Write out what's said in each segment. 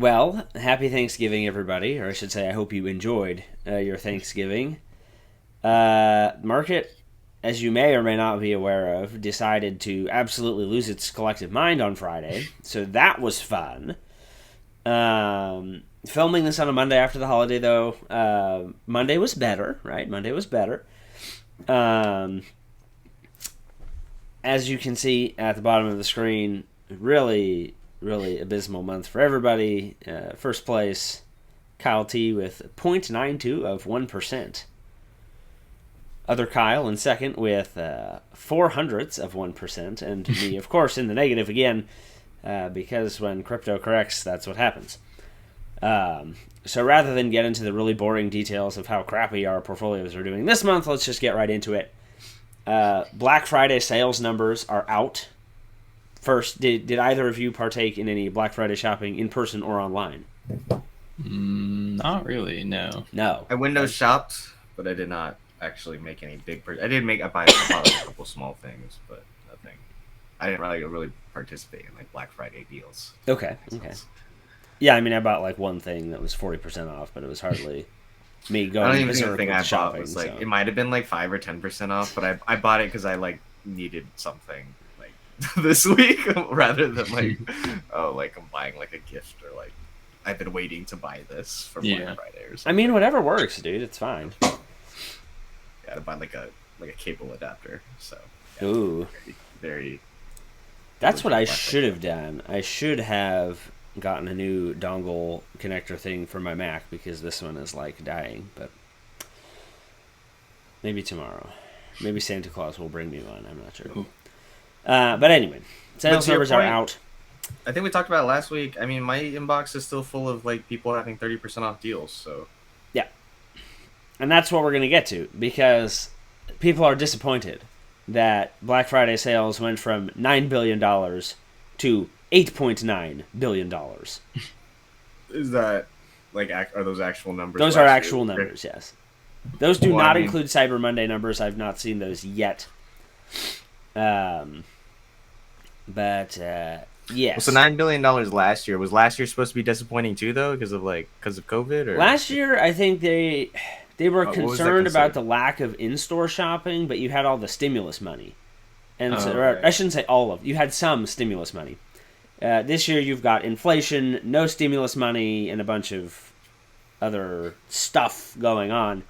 Well, happy Thanksgiving, everybody. Or I should say, I hope you enjoyed your Thanksgiving. Market, as you may or may not be aware of, decided to absolutely lose its collective mind on Friday. So that was fun. Filming this on a Monday after the holiday, though, Monday was better, right? Monday was better. As you can see at the bottom of the screen, really, really abysmal month for everybody. First place, Kyle T with 0.92 of 1%. Other Kyle in second with 0.04 of 1%. And me, of course, in the negative again, because when crypto corrects, that's what happens. So rather than get into the really boring details of how crappy our portfolios are doing this month, let's just get right into it. Black Friday sales numbers are out. First, did either of you partake in any Black Friday shopping in person or online? Not really, no. No. I window shopped, but I did not actually make any big I bought a couple small things, but nothing. I didn't really participate in like Black Friday deals. Okay. Yeah, I mean, I bought like one thing that was 40% off, but it was hardly me going. I don't even think the thing I shopping, bought was like, so. It might have been like 5 or 10% off, but I bought it because I like needed something like this week rather than like like I'm buying like a gift or like I've been waiting to buy this for Black Friday or something. I mean, whatever works, dude. It's fine. Yeah, I bought like a cable adapter. So yeah, ooh, very. That's what I should have done. I should have gotten a new dongle connector thing for my Mac because this one is like dying. But maybe tomorrow. Maybe Santa Claus will bring me one. I'm not sure. But anyway, sales numbers are out. I think we talked about it last week. I mean, my inbox is still full of like people having 30% off deals. So yeah, and that's what we're gonna get to because people are disappointed that Black Friday sales went from $9 billion to $8.9 billion. Is that like are those actual numbers? Those are actual numbers. Yes. Those do not include Cyber Monday numbers. I've not seen those yet. But yes. Well, so $9 billion last year. Was last year supposed to be disappointing too, though, because of COVID? Or last year, I think they were concerned about the lack of in-store shopping, but you had all the stimulus money, and I shouldn't say all of. You had some stimulus money. This year, you've got inflation, no stimulus money, and a bunch of other stuff going on.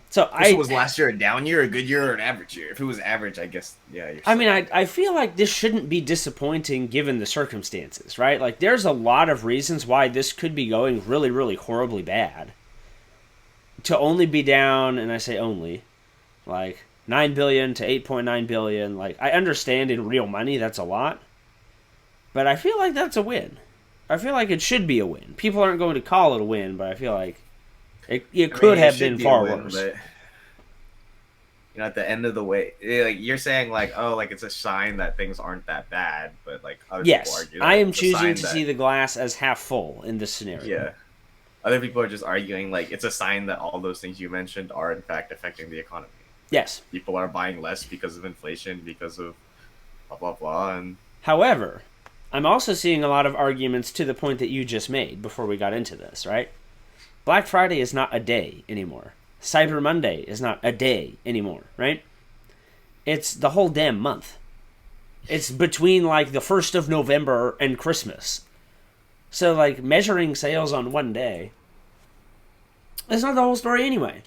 So was last year a down year, a good year, or an average year? If it was average, I guess, yeah. I mean, I feel like this shouldn't be disappointing given the circumstances, right? Like, there's a lot of reasons why this could be going really, really horribly bad. To only be down, and I say only, like, 9 billion to 8.9 billion, like, I understand in real money that's a lot, but I feel like that's a win. I feel like it should be a win. People aren't going to call it a win, but I feel like it could have been far worse. But, at the end of the way, like you're saying, like, oh, like it's a sign that things aren't that bad, but like other people argue. I am choosing to see the glass as half full in this scenario. Yeah, other people are just arguing like it's a sign that all those things you mentioned are in fact affecting the economy. Yes, people are buying less because of inflation, because of blah blah blah. And however, I'm also seeing a lot of arguments to the point that you just made before we got into this, right? Black Friday is not a day anymore. Cyber Monday is not a day anymore, right? It's the whole damn month. It's between, like, the 1st of November and Christmas. So, like, measuring sales on one day is not the whole story anyway.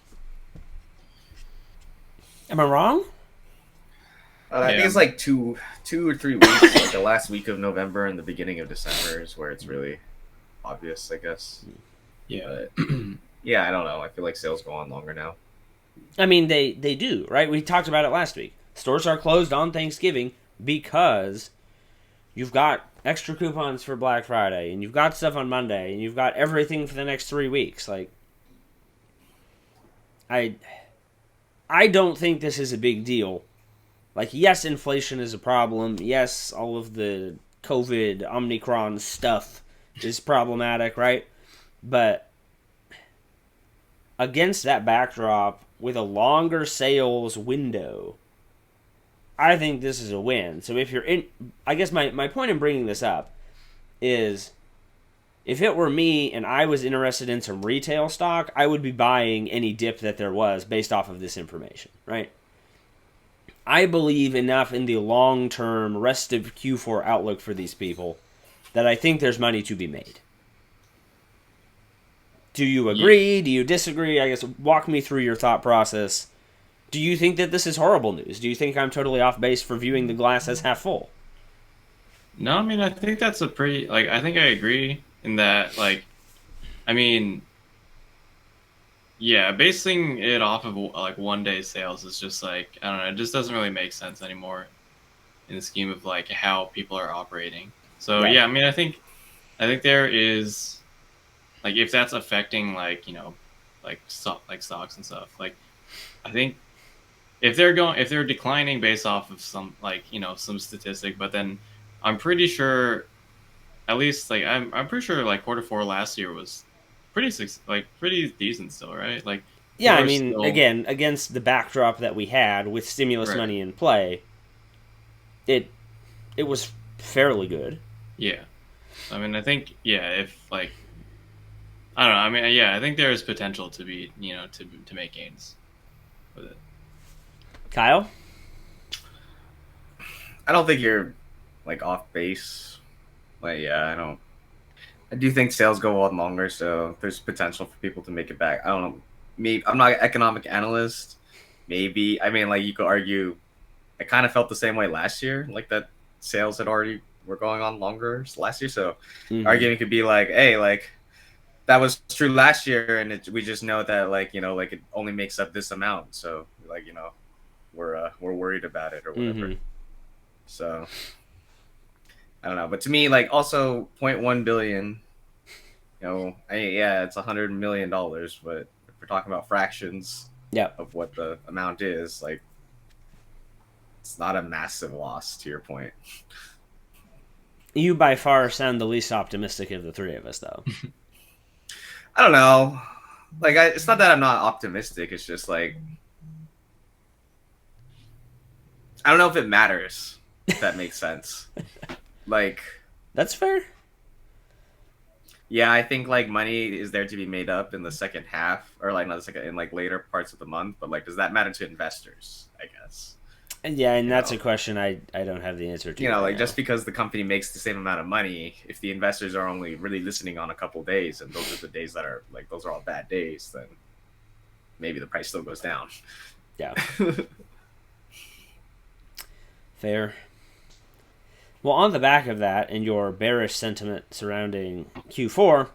Am I wrong? I think it's like two or 3 weeks, like the last week of November and the beginning of December is where it's really obvious, I guess. Yeah. But, yeah, I don't know. I feel like sales go on longer now. I mean, they do, right? We talked about it last week. Stores are closed on Thanksgiving because you've got extra coupons for Black Friday, and you've got stuff on Monday, and you've got everything for the next 3 weeks. Like, I don't think this is a big deal. Like, yes, inflation is a problem. Yes, all of the COVID, Omicron stuff is problematic, right? But against that backdrop, with a longer sales window, I think this is a win. So if you're in... I guess my point in bringing this up is if it were me and I was interested in some retail stock, I would be buying any dip that there was based off of this information, right? I believe enough in the long-term rest of Q4 outlook for these people that I think there's money to be made. Do you agree? Yeah. Do you disagree? I guess walk me through your thought process. Do you think that this is horrible news? Do you think I'm totally off base for viewing the glass as half full? No, I mean, I think that's a pretty, like, I think I agree in that, like, I mean, yeah, basing it off of like 1 day sales is just like, I don't know, it just doesn't really make sense anymore in the scheme of like how people are operating. So Right. yeah, I mean, I think there is, like, if that's affecting like, like stocks and stuff, like, I think if they're declining based off of some, like, some statistic, but then I'm pretty sure, at least like I'm pretty sure like Q4 last year was pretty decent still, right? Like Yeah, people I are mean, still again, against the backdrop that we had with stimulus right. money in play, it it was fairly good. Yeah. I mean, I think, yeah, if like, I don't know. I mean, yeah, I think there is potential to be, to make gains with it. Kyle? I don't think you're like off base. Like, yeah, I don't. I do think sales go on longer, so there's potential for people to make it back. I don't know. Me, I'm not an economic analyst. Maybe I mean, like you could argue. I kind of felt the same way last year, like that sales had already were going on longer last year. So Mm-hmm. argument could be like, hey, like that was true last year, and we just know that like like it only makes up this amount. So like we're worried about it or whatever. Mm-hmm. So I don't know, but to me, like also zero point 0.1 billion. Yeah, it's $100 million, but if we're talking about fractions Yep. of what the amount is, like it's not a massive loss. To your point, You by far sound the least optimistic of the three of us, though. I don't know. Like, it's not that I'm not optimistic. It's just like I don't know if it matters. If that makes sense. Like, That's fair. yeah, I think like money is there to be made up in the second half, or like not the second in like later parts of the month. But like, does that matter to investors? I guess. And yeah, and You that's a know, question I don't have the answer to right like now. just because the company makes the same amount of money, if the investors are only really listening on a couple days, and those are the days that are like those are all bad days, then maybe the price still goes down. Yeah. Fair. Well, on the back of that and your bearish sentiment surrounding Q4,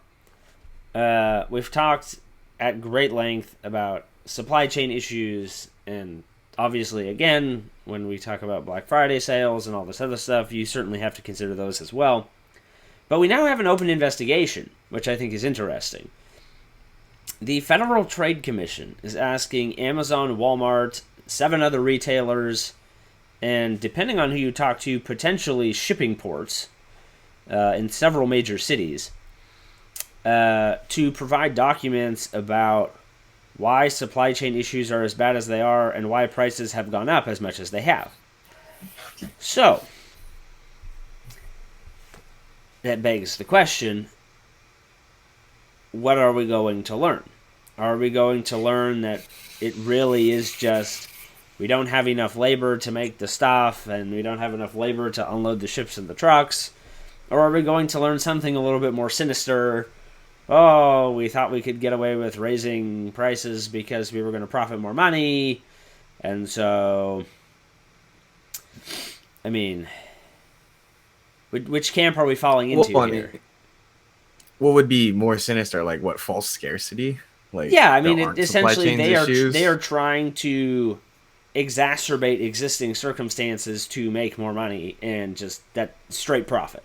we've talked at great length about supply chain issues, and obviously, again, when we talk about Black Friday sales and all this other stuff, you certainly have to consider those as well. But we now have an open investigation, which I think is interesting. The Federal Trade Commission is asking Amazon, Walmart, 7 other retailers, and depending on who you talk to, potentially shipping ports in several major cities, to provide documents about why supply chain issues are as bad as they are and why prices have gone up as much as they have. So, that begs the question, what are we going to learn? Are we going to learn that it really is just we don't have enough labor to make the stuff and we don't have enough labor to unload the ships and the trucks? Or are we going to learn something a little bit more sinister? Oh, we thought we could get away with raising prices because we were going to profit more money. And so, I mean, which camp are we falling into here? What would be more sinister? Like what? False scarcity? Like Yeah, I there mean, aren't supply essentially chains they issues? are trying to exacerbate existing circumstances to make more money and just that straight profit.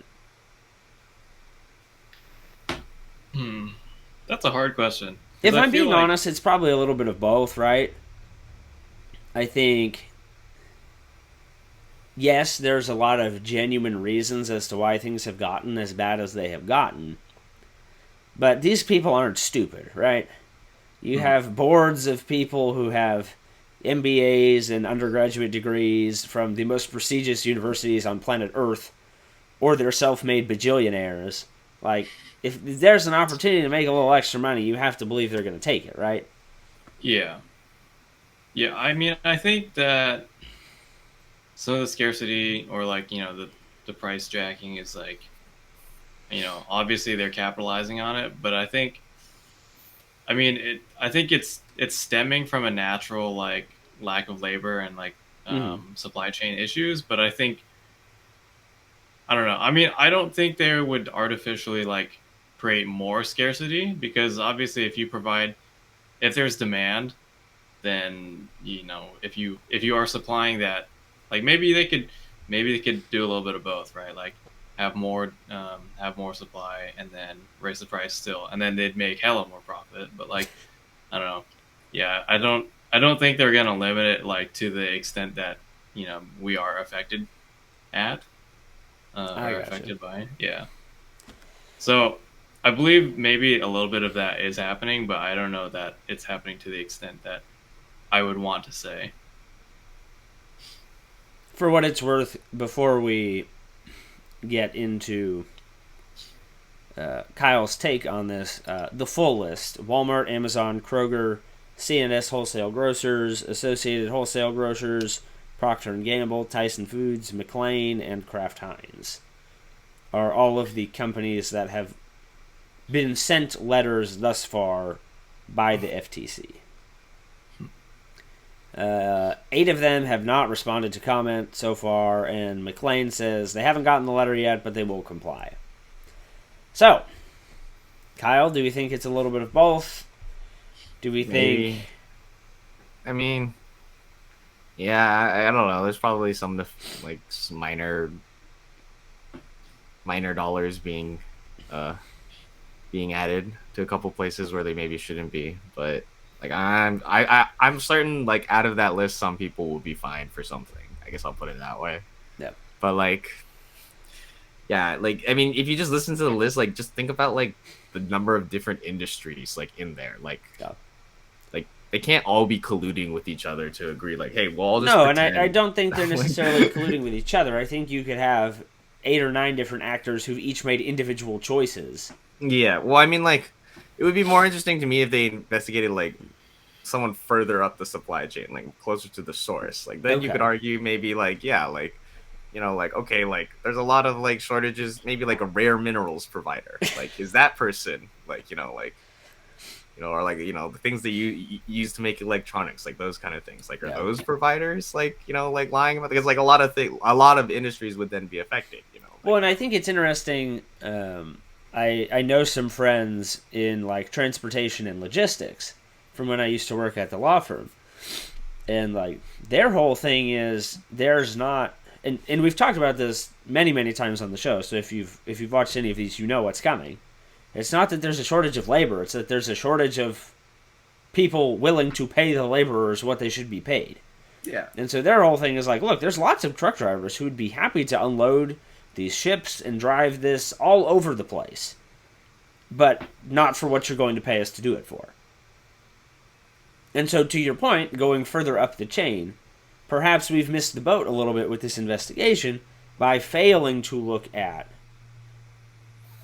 That's a hard question. 'Cause If I I'm feel being like, honest, it's probably a little bit of both, right? I think yes, there's a lot of genuine reasons as to why things have gotten as bad as they have gotten. But these people aren't stupid, right? You have boards of people who have MBAs and undergraduate degrees from the most prestigious universities on planet Earth, or they're self-made bajillionaires. Like, if there's an opportunity to make a little extra money, you have to believe they're going to take it, right? Yeah. Yeah, I mean, I think that some of the scarcity or like, the price jacking is like, obviously they're capitalizing on it, but I think it's stemming from a natural like lack of labor and like Mm-hmm. supply chain issues, but I don't know. I mean, I don't think they would artificially like create more scarcity because obviously if there's demand, then if you are supplying that, like maybe they could do a little bit of both, right? Like have more supply and then raise the price still, and then they'd make hella more profit. But like I don't know, yeah, I don't think they're gonna limit it like to the extent that we are affected at I or gotcha. affected by, yeah. So I believe maybe a little bit of that is happening, but I don't know that it's happening to the extent that I would want to say. For what it's worth, before we get into Kyle's take on this, the full list: Walmart, Amazon, Kroger, C&S Wholesale Grocers, Associated Wholesale Grocers, Procter and Gamble, Tyson Foods, McLean, and Kraft Heinz are all of the companies that have been sent letters thus far by the FTC. 8 of them have not responded to comment so far, and McLean says they haven't gotten the letter yet, but they will comply. So, Kyle, do we think it's a little bit of both? Do we think... Maybe. I mean, yeah, I don't know. There's probably like some minor dollars uh being added to a couple places where they maybe shouldn't be, but like I'm certain like out of that list, some people will be fined for something. I guess I'll put it that way. Yep. But like, yeah, like I mean, if you just listen to the list, like just think about like the number of different industries like in there, Yeah. like they can't all be colluding with each other to agree. Like, hey, well, I'll just No, and I pretend. don't think they're Like, necessarily colluding with each other. I think you could have 8 or 9 different actors who've each made individual choices. yeah, well, I mean, like, it would be more interesting to me if they investigated like someone further up the supply chain, like closer to the source. Like, then you could Okay. argue maybe like, yeah, like, like okay, like there's a lot of like shortages, maybe like a rare minerals provider. Like, is that person like, or like the things that you use to make electronics, like those kind of things, like are Yeah. those providers like like lying about, because like a lot of industries would then be affected, Well, like. and I think it's interesting. I know some friends in like transportation and logistics from when I used to work at the law firm, and like their whole thing is there's not, and we've talked about this many times on the show. So if you've watched any of these, you know what's coming. It's not that there's a shortage of labor; it's that there's a shortage of people willing to pay the laborers what they should be paid. Yeah. And so their whole thing is like, look, there's lots of truck drivers who would be happy to unload these ships and drive this all over the place, but not for what you're going to pay us to do it for. And so, to your point, going further up the chain, perhaps we've missed the boat a little bit with this investigation by failing to look at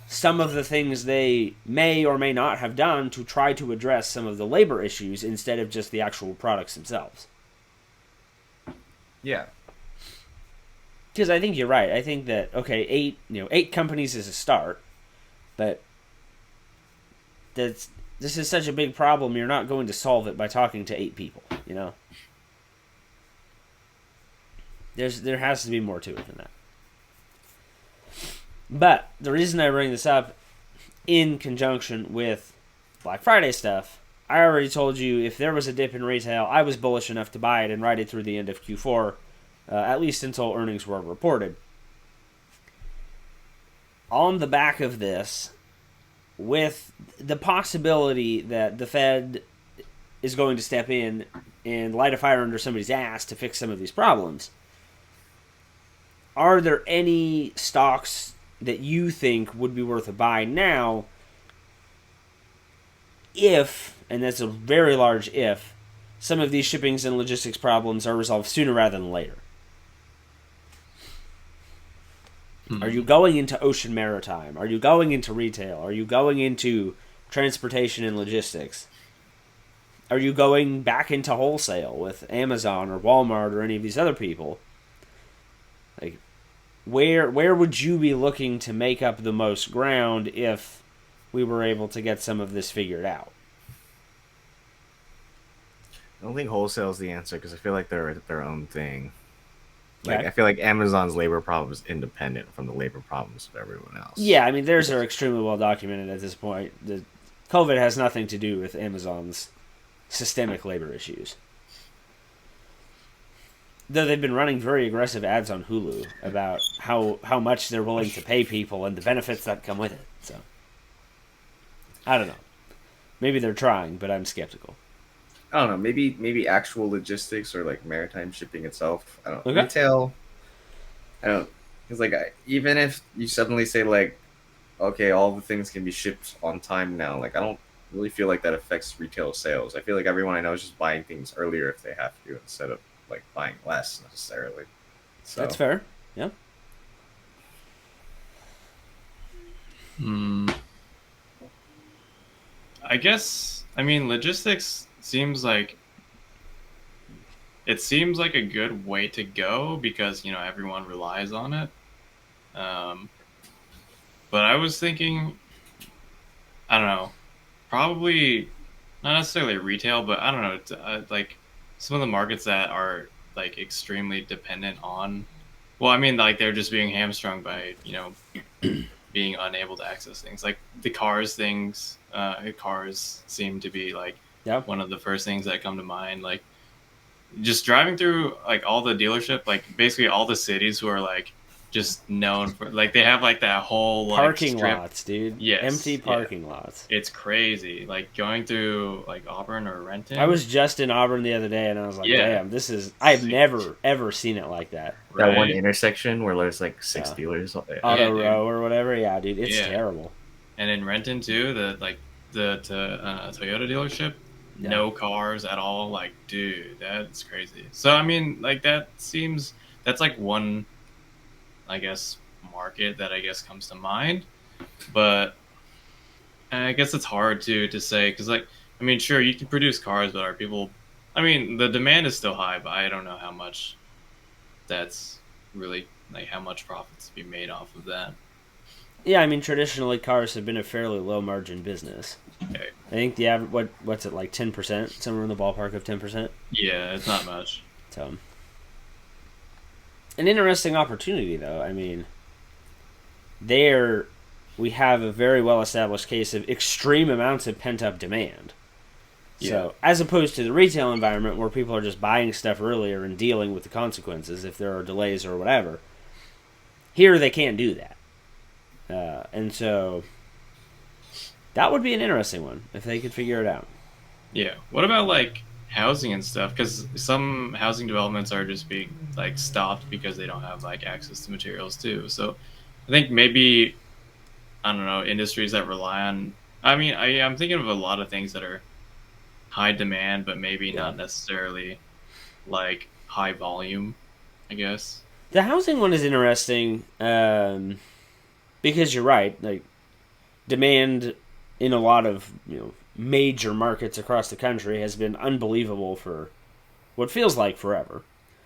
some of the things they may or may not have done to try to address some of the labor issues instead of just the actual products themselves. Yeah. Because I think you're right. I think that okay, 8 companies is a start, but this is such a big problem. You're not going to solve it by talking to 8 people. There has to be more to it than that. But the reason I bring this up in conjunction with Black Friday stuff, I already told you if there was a dip in retail, I was bullish enough to buy it and ride it through the end of Q4, at least until earnings were reported. On the back of this, with the possibility that the Fed is going to step in and light a fire under somebody's ass to fix some of these problems, are there any stocks that you think would be worth a buy now if, and that's a very large if, some of these shippings and logistics problems are resolved sooner rather than later? Are you going into ocean maritime? Are you going into retail? Are you going into transportation and logistics? Are you going back into wholesale with Amazon or Walmart or any of these other people? Like, where would you be looking to make up the most ground if we were able to get some of this figured out? I don't think wholesale is the answer because I feel like they're their own thing. Like Okay. I feel like Amazon's labor problem is independent from the labor problems of everyone else. Yeah, I mean, theirs are extremely well documented at this point. The COVID has nothing to do with Amazon's systemic labor issues. Though they've been running very aggressive ads on Hulu about how much they're willing to pay people and the benefits that come with it. So, I don't know. Maybe they're trying, but I'm skeptical. I don't know. Maybe actual logistics or like maritime shipping itself. I don't Okay. retail. I don't because like even if you suddenly say like, okay, all the things can be shipped on time now. Like I don't really feel like that affects retail sales. I feel like everyone I know is just buying things earlier if they have to instead of like buying less necessarily. So That's fair. Yeah. I guess. I mean, logistics seems like a good way to go because everyone relies on it. Um, but I was thinking, I don't know, probably not necessarily retail, but I don't know, like some of the markets that are like extremely dependent on. Well, I mean, like they're just being hamstrung by being unable to access things like the cars things. Cars seem to be like Yeah. one of the first things that come to mind. Like just driving through like all the dealership, like basically all the cities who are like just known for like they have like that whole like Parking strip. lots, dude. Yes, Empty yeah. parking lots. It's crazy. Like going through like Auburn or Renton. I was just in Auburn the other day, and I was like, Yeah. "Damn, this is." I've never ever seen it like that. that one right? intersection where there's like six Yeah. dealers. Auto dude. row or whatever. Yeah, dude, it's Yeah. terrible. And in Renton too, the Toyota dealership, Yeah. no cars at all. Like, dude, that's crazy. So I mean, like that's like one, I guess, market that I guess comes to mind. But I guess it's hard to say because like I mean, sure you can produce cars, but are people? I mean, the demand is still high, but I don't know how much that's really like how much profits to be made off of that. Yeah, I mean, traditionally cars have been a fairly low margin business. Okay. I think the average what's it like 10%, somewhere in the ballpark of 10%. Yeah, it's not much. So, an interesting opportunity though. I mean, there we have a very well established case of extreme amounts of pent up demand. So, as opposed to the retail environment where people are just buying stuff earlier and dealing with the consequences if there are delays or whatever, here they can't do that. And so, that would be an interesting one if they could figure it out. Yeah. What about like housing and stuff? Because some housing developments are just being like stopped because they don't have like access to materials too. So I think maybe I don't know industries that rely on. I mean, I'm thinking of a lot of things that are high demand, but maybe Yeah. not necessarily like high volume. I guess. The housing one is interesting because you're right. Like demand in a lot of major markets across the country has been unbelievable for what feels like forever.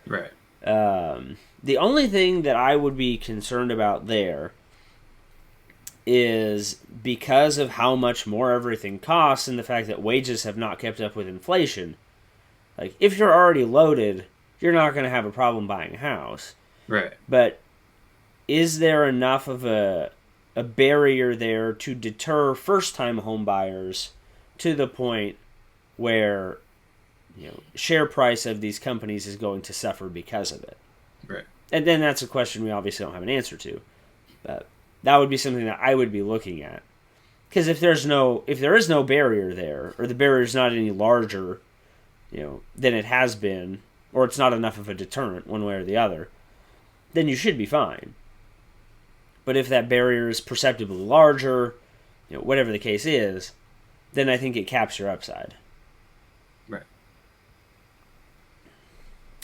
Right. The only thing that I would be concerned about there is because of how much more everything costs and the fact that wages have not kept up with inflation. Like, if you're already loaded, you're not going to have a problem buying a house. Right. But is there enough of a barrier there to deter first-time home buyers to the point where share price of these companies is going to suffer because of it? Right. And then that's a question we obviously don't have an answer to. But that would be something that I would be looking at. Because if there is no barrier there, or the barrier is not any larger, than it has been, or it's not enough of a deterrent one way or the other, then you should be fine. But if that barrier is perceptibly larger, whatever the case is, then I think it caps your upside. Right.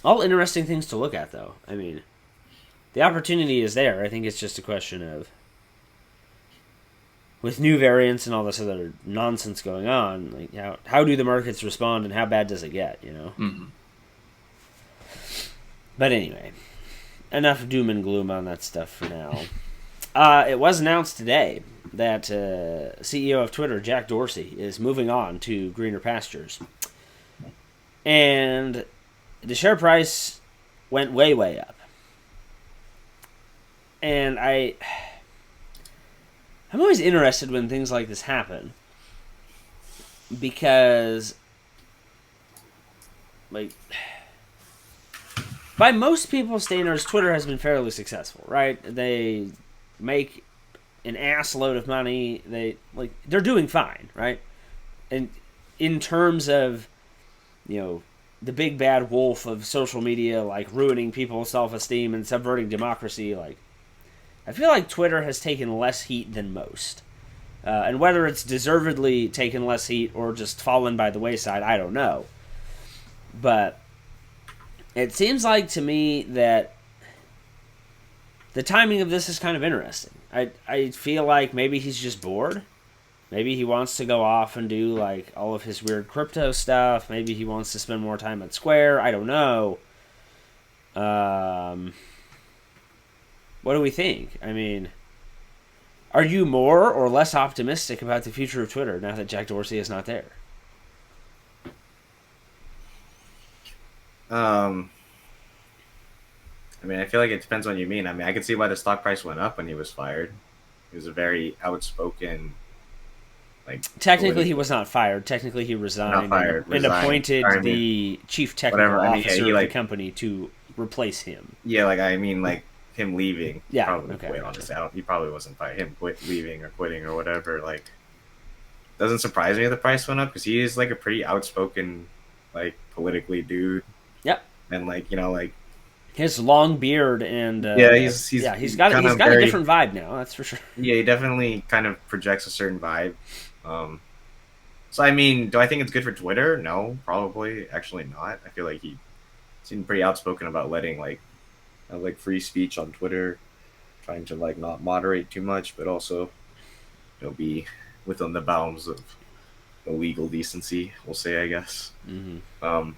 All interesting things to look at, though. I mean, the opportunity is there. I think it's just a question of, with new variants and all this other nonsense going on, like how do the markets respond and how bad does it get, you know? Mm-hmm. But anyway, enough doom and gloom on that stuff for now. It was announced today that CEO of Twitter, Jack Dorsey, is moving on to greener pastures. And the share price went way, way up. And I'm always interested when things like this happen. Because, like, by most people's standards, Twitter has been fairly successful, right? They make an ass load of money. They're doing fine, right? And in terms of, you know, the big bad wolf of social media, like ruining people's self-esteem and subverting democracy, like, I feel like Twitter has taken less heat than most. And whether it's deservedly taken less heat or just fallen by the wayside, I don't know. But it seems like to me that the timing of this is kind of interesting. I feel like maybe he's just bored. Maybe he wants to go off and do like all of his weird crypto stuff. Maybe he wants to spend more time at Square. I don't know. What do we think? I mean, are you more or less optimistic about the future of Twitter now that Jack Dorsey is not there? I mean, I feel like it depends on what you mean. I mean, I can see why the stock price went up when he was fired. He was a very outspoken, like... Technically, he was not fired. Technically, he resigned, and appointed the chief technical officer of the company to replace him. Yeah, like, I mean, like, him leaving. Yeah, probably, okay. Wait, honestly, he probably wasn't fired. Him leaving or quitting or whatever, like... Doesn't surprise me that the price went up, because he is, like, a pretty outspoken, like, politically dude. Yep. And, like, you know, like... His long beard and he's got a different vibe now. That's for sure. Yeah, he definitely kind of projects a certain vibe. So I mean, do I think it's good for Twitter? No, probably actually not. I feel like he seemed pretty outspoken about letting like free speech on Twitter, trying to like not moderate too much, but also be within the bounds of the legal decency. We'll say, I guess. Mm-hmm.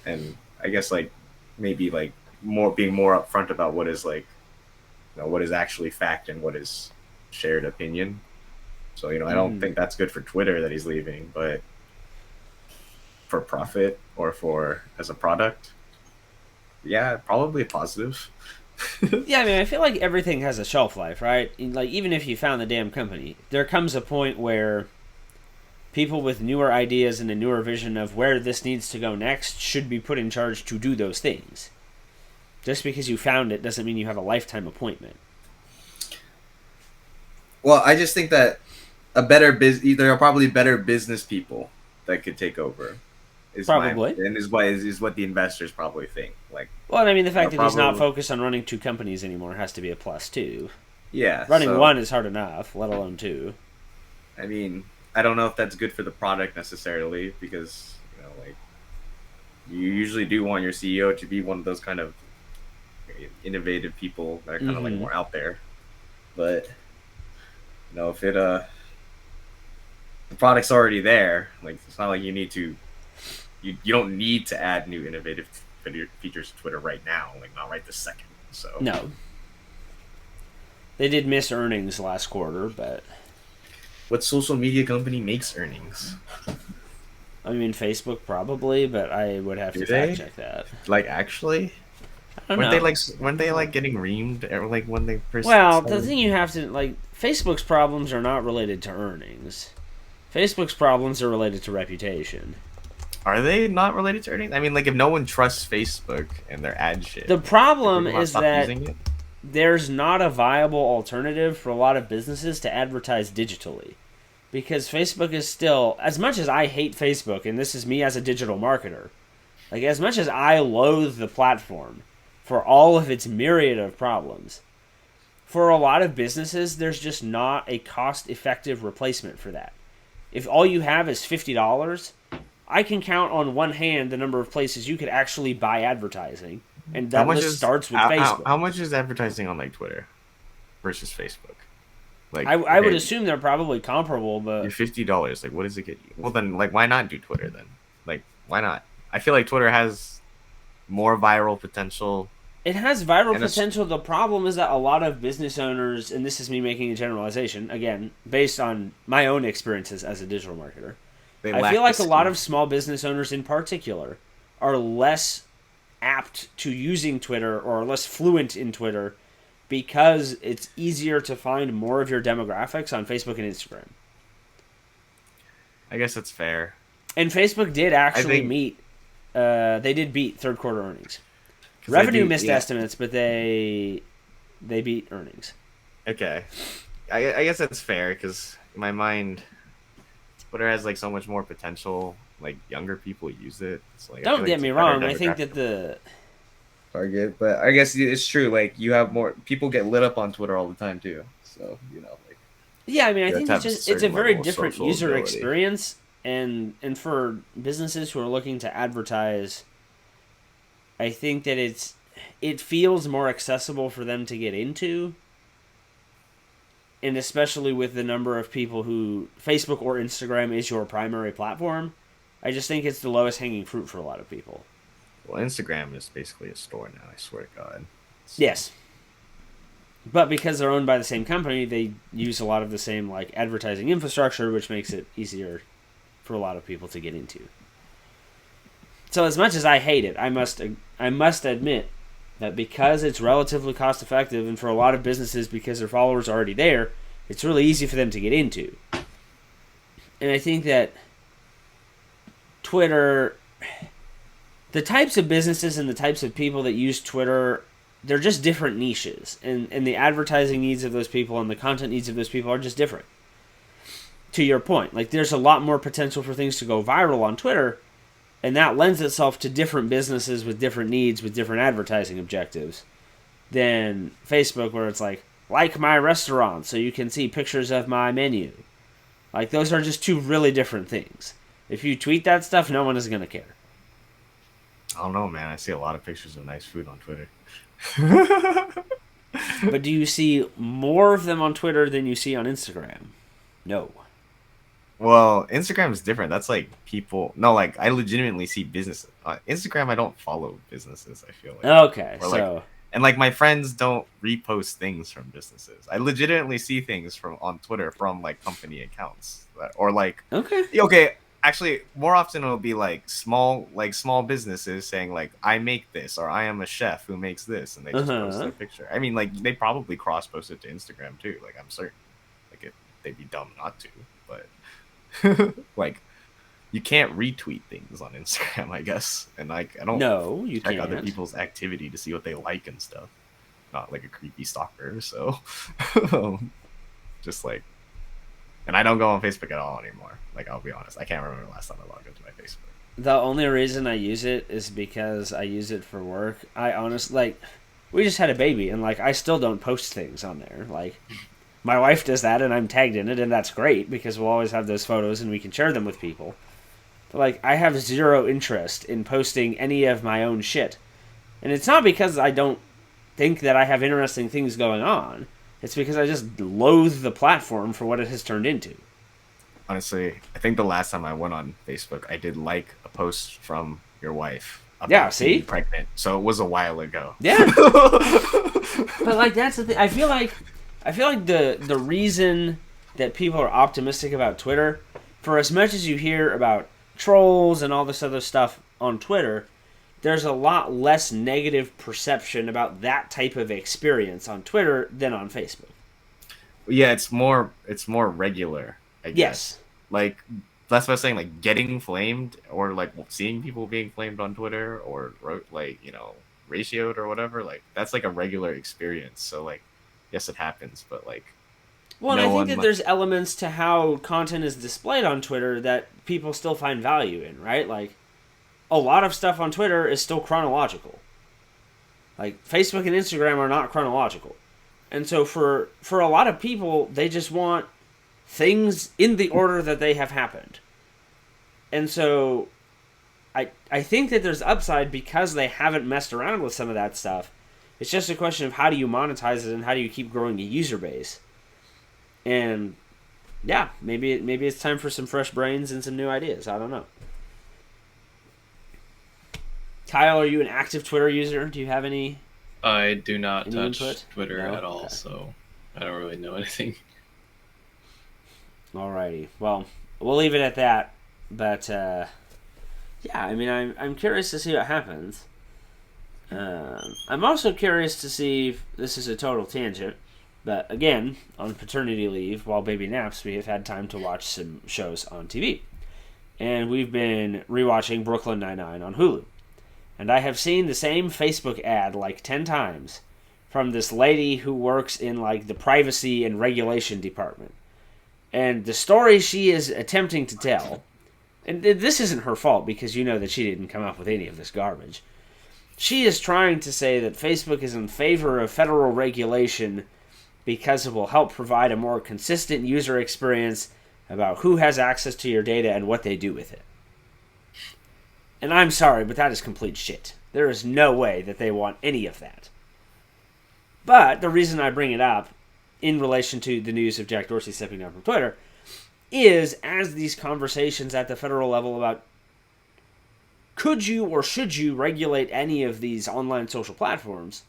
And I guess like. Maybe like being more upfront about what is like, what is actually fact and what is shared opinion. So I don't think that's good for Twitter that he's leaving, but for profit or for as a product, yeah, probably positive. Yeah, I mean, I feel like everything has a shelf life, right? Like even if you found the damn company, there comes a point where people with newer ideas and a newer vision of where this needs to go next should be put in charge to do those things. Just because you found it doesn't mean you have a lifetime appointment. Well, I just think that there are probably better business people that could take over. Probably. And is what the investors probably think. Like, well, I mean, the fact that he's not focused on running two companies anymore has to be a plus, too. Yeah. Running one is hard enough, let alone two. I mean... I don't know if that's good for the product necessarily because like you usually do want your CEO to be one of those kind of innovative people that are kind of like more out there. But if the product's already there, like it's not like you need to you don't need to add new innovative features to Twitter right now, like not right this second. So no, they did miss earnings last quarter, but. What social media company makes earnings? I mean, Facebook probably, but I would have to fact check that. Like, actually? I don't know. Weren't they like getting reamed? Or, like, when they first... Well, the thing you have to, like, Facebook's problems are not related to earnings. Facebook's problems are related to reputation. Are they not related to earnings? I mean, like, if no one trusts Facebook and their ad shit... The problem is that there's not a viable alternative for a lot of businesses to advertise digitally. Because Facebook is still, as much as I hate Facebook, and this is me as a digital marketer, like as much as I loathe the platform for all of its myriad of problems, for a lot of businesses, there's just not a cost-effective replacement for that. If all you have is $50, I can count on one hand the number of places you could actually buy advertising. And How that much list is starts with how, Facebook. how much is advertising on like Twitter versus Facebook? Like, I would okay, assume they're probably comparable, you're but $50. Like, what does it get you? Well, then, like, why not do Twitter then? Like, why not? I feel like Twitter has more viral potential, it has viral and it's potential. The problem is that a lot of business owners, and this is me making a generalization, again, based on my own experiences as a digital marketer, they I feel lack the like a lot skill. of small business owners in particular are less apt to using Twitter or less fluent in Twitter because it's easier to find more of your demographics on Facebook and Instagram. I guess it's fair. And Facebook did I actually think meet, they did beat third quarter earnings. because I Revenue do, missed yeah. estimates, but they beat earnings. Okay, I guess that's fair because in my mind, Twitter has like so much more potential. Like younger people use it. It's like I feel Don't like get it's a me better wrong. I think demographic that the Target, but I guess it's true. Like you have more people get lit up on Twitter all the time too. So like yeah, I mean, I You have think to it's have a just it's a certain very level of different social user ability. experience, and for businesses who are looking to advertise, I think that it feels more accessible for them to get into, and especially with the number of people who Facebook or Instagram is your primary platform. I just think it's the lowest hanging fruit for a lot of people. Well, Instagram is basically a store now. I swear to God. Yes. But because they're owned by the same company, they use a lot of the same like advertising infrastructure, which makes it easier for a lot of people to get into. So as much as I hate it, I must admit that because it's relatively cost effective, and for a lot of businesses because their followers are already there, it's really easy for them to get into. And I think that Twitter, the types of businesses and the types of people that use Twitter, they're just different niches, and the advertising needs of those people and the content needs of those people are just different. To your point, like there's a lot more potential for things to go viral on Twitter, and that lends itself to different businesses with different needs, with different advertising objectives, than Facebook, where it's like my restaurant, so you can see pictures of my menu. Like those are just two really different things. If you tweet that stuff, no one is gonna care. I don't know, man. I see a lot of pictures of nice food on Twitter. But do you see more of them on Twitter than you see on Instagram? No. Well, Instagram is different. That's like people. No, like I legitimately see businesses. Instagram, I don't follow businesses. I feel like. Okay, Or, so like, and like my friends don't repost things from businesses. I legitimately see things from on Twitter from like company accounts or like okay. okay. Actually, more often it'll be like small businesses saying like I make this or I am a chef who makes this, and they just post their picture. I mean, like they probably cross post it to Instagram too. Like I'm certain, like they'd be dumb not to, but like you can't retweet things on Instagram, I guess, and like I don't No, you check can't. other people's activity to see what they like and stuff. Not like a creepy stalker, so just like. And I don't go on Facebook at all anymore. Like, I'll be honest. I can't remember the last time I logged into my Facebook. The only reason I use it is because I use it for work. I honestly, like, we just had a baby, and, like, I still don't post things on there. Like, my wife does that, and I'm tagged in it, and that's great, because we'll always have those photos, and we can share them with people. But, like, I have zero interest in posting any of my own shit. And it's not because I don't think that I have interesting things going on. It's because I just loathe the platform for what it has turned into. Honestly, I think the last time I went on Facebook, I did like a post from your wife about Yeah, see? being pregnant. So it was a while ago. Yeah. But like that's the thing. I feel like the reason that people are optimistic about Twitter, for as much as you hear about trolls and all this other stuff on Twitter, there's a lot less negative perception about that type of experience on Twitter than on Facebook. Yeah, it's more regular, I guess. Yes. Like that's what I was saying, like getting flamed or like seeing people being flamed on Twitter or like, ratioed or whatever, like that's like a regular experience. So like yes, it happens, but like well, and I think that there's elements to how content is displayed on Twitter that people still find value in, right? Like a lot of stuff on Twitter is still chronological. Like Facebook and Instagram are not chronological. And so for a lot of people, they just want things in the order that they have happened. And so I think that there's upside because they haven't messed around with some of that stuff. It's just a question of how do you monetize it and how do you keep growing a user base. And yeah, maybe it's time for some fresh brains and some new ideas. I don't know. Kyle, are you an active Twitter user? Do you have any? I do not touch input? Twitter No? at all, Okay. so I don't really know anything. Alrighty. Well, we'll leave it at that. But yeah, I mean, I'm curious to see what happens. I'm also curious to see if this is a total tangent. But again, on paternity leave, while baby naps, we have had time to watch some shows on TV. And we've been rewatching Brooklyn Nine-Nine on Hulu. And I have seen the same Facebook ad like 10 times from this lady who works in like the privacy and regulation department. And the story she is attempting to tell, and this isn't her fault because you know that she didn't come up with any of this garbage. She is trying to say that Facebook is in favor of federal regulation because it will help provide a more consistent user experience about who has access to your data and what they do with it. And I'm sorry, but that is complete shit. There is no way that they want any of that. But the reason I bring it up in relation to the news of Jack Dorsey stepping down from Twitter is as these conversations at the federal level about could you or should you regulate any of these online social platforms,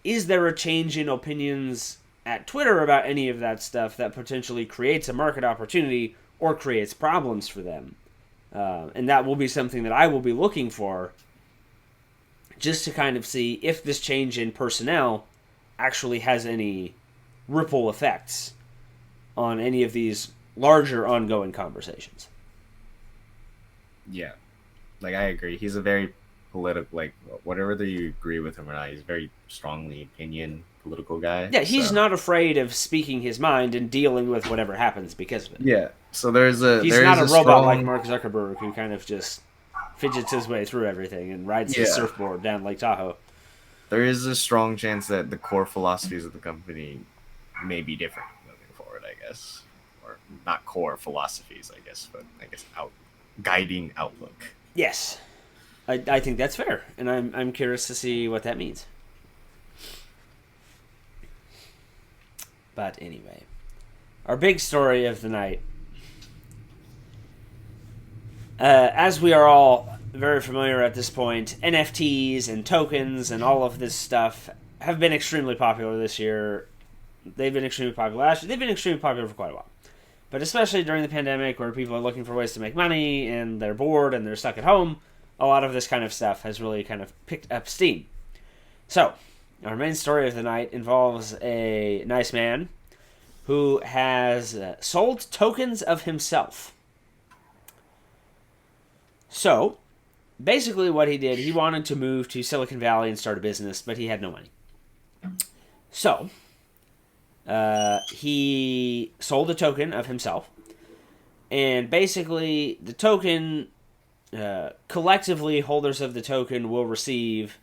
is there a change in opinions at Twitter about any of that stuff that potentially creates a market opportunity or creates problems for them? And that will be something that I will be looking for just to kind of see if this change in personnel actually has any ripple effects on any of these larger ongoing conversations. Yeah, like I agree. He's a very political, like whatever you agree with him or not, he's a very strongly opinion political guy. Yeah, he's so. not afraid of speaking his mind and dealing with whatever happens because of it. Yeah, so he's not a robot strong... like Mark Zuckerberg who kind of just fidgets his way through everything and rides his surfboard down Lake Tahoe. There is a strong chance that the core philosophies of the company may be different moving forward, I guess. Or not core philosophies, I guess, but I guess guiding outlook. Yes. I think that's fair, and I'm curious to see what that means. But anyway, our big story of the night. As we are all very familiar at this point, NFTs and tokens and all of this stuff have been extremely popular this year. They've been extremely popular last year. They've been extremely popular for quite a while. But especially during the pandemic where people are looking for ways to make money and they're bored and they're stuck at home, a lot of this kind of stuff has really kind of picked up steam. So, our main story of the night involves a nice man who has sold tokens of himself. So, basically what he did, he wanted to move to Silicon Valley and start a business, but he had no money. So, he sold a token of himself, and basically the token, collectively holders of the token will receive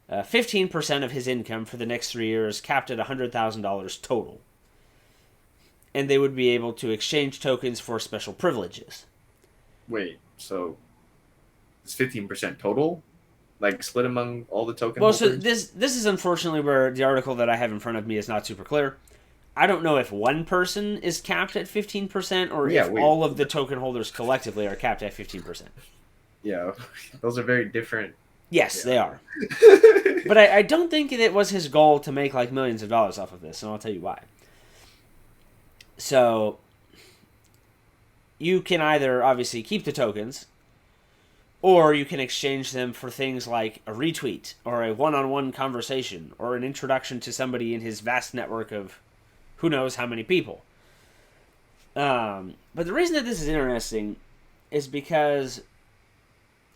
15% of his income for the next 3 years, capped at $100,000 total. And they would be able to exchange tokens for special privileges. Wait, so it's 15% total? Like split among all the token Well, holders? so this is unfortunately where the article that I have in front of me is not super clear. I don't know if one person is capped at 15% or if all of the token holders collectively are capped at 15%. Yeah, those are very different. Yes, they are. But I don't think it was his goal to make like millions of dollars off of this, and I'll tell you why. So, you can either obviously keep the tokens, or you can exchange them for things like a retweet, or a one-on-one conversation, or an introduction to somebody in his vast network of who knows how many people. But the reason that this is interesting is because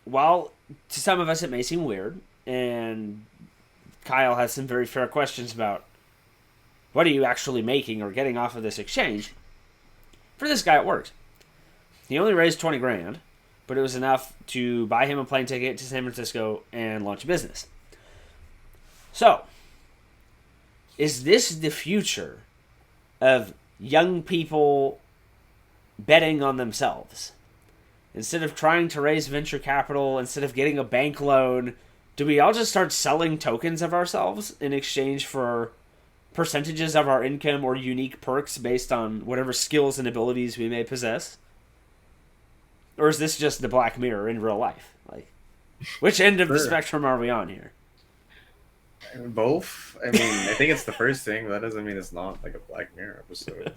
while to some of us it may seem weird, and Kyle has some very fair questions about what are you actually making or getting off of this exchange, for this guy it worked. He only raised $20,000, but it was enough to buy him a plane ticket to San Francisco and launch a business. So, is this the future of young people betting on themselves? Instead of trying to raise venture capital, instead of getting a bank loan, do we all just start selling tokens of ourselves in exchange for percentages of our income or unique perks based on whatever skills and abilities we may possess? Or is this just the Black Mirror in real life? Like, which end of the Sure. spectrum are we on here? Both. I mean, I think it's the first thing, but that doesn't mean it's not like a Black Mirror episode.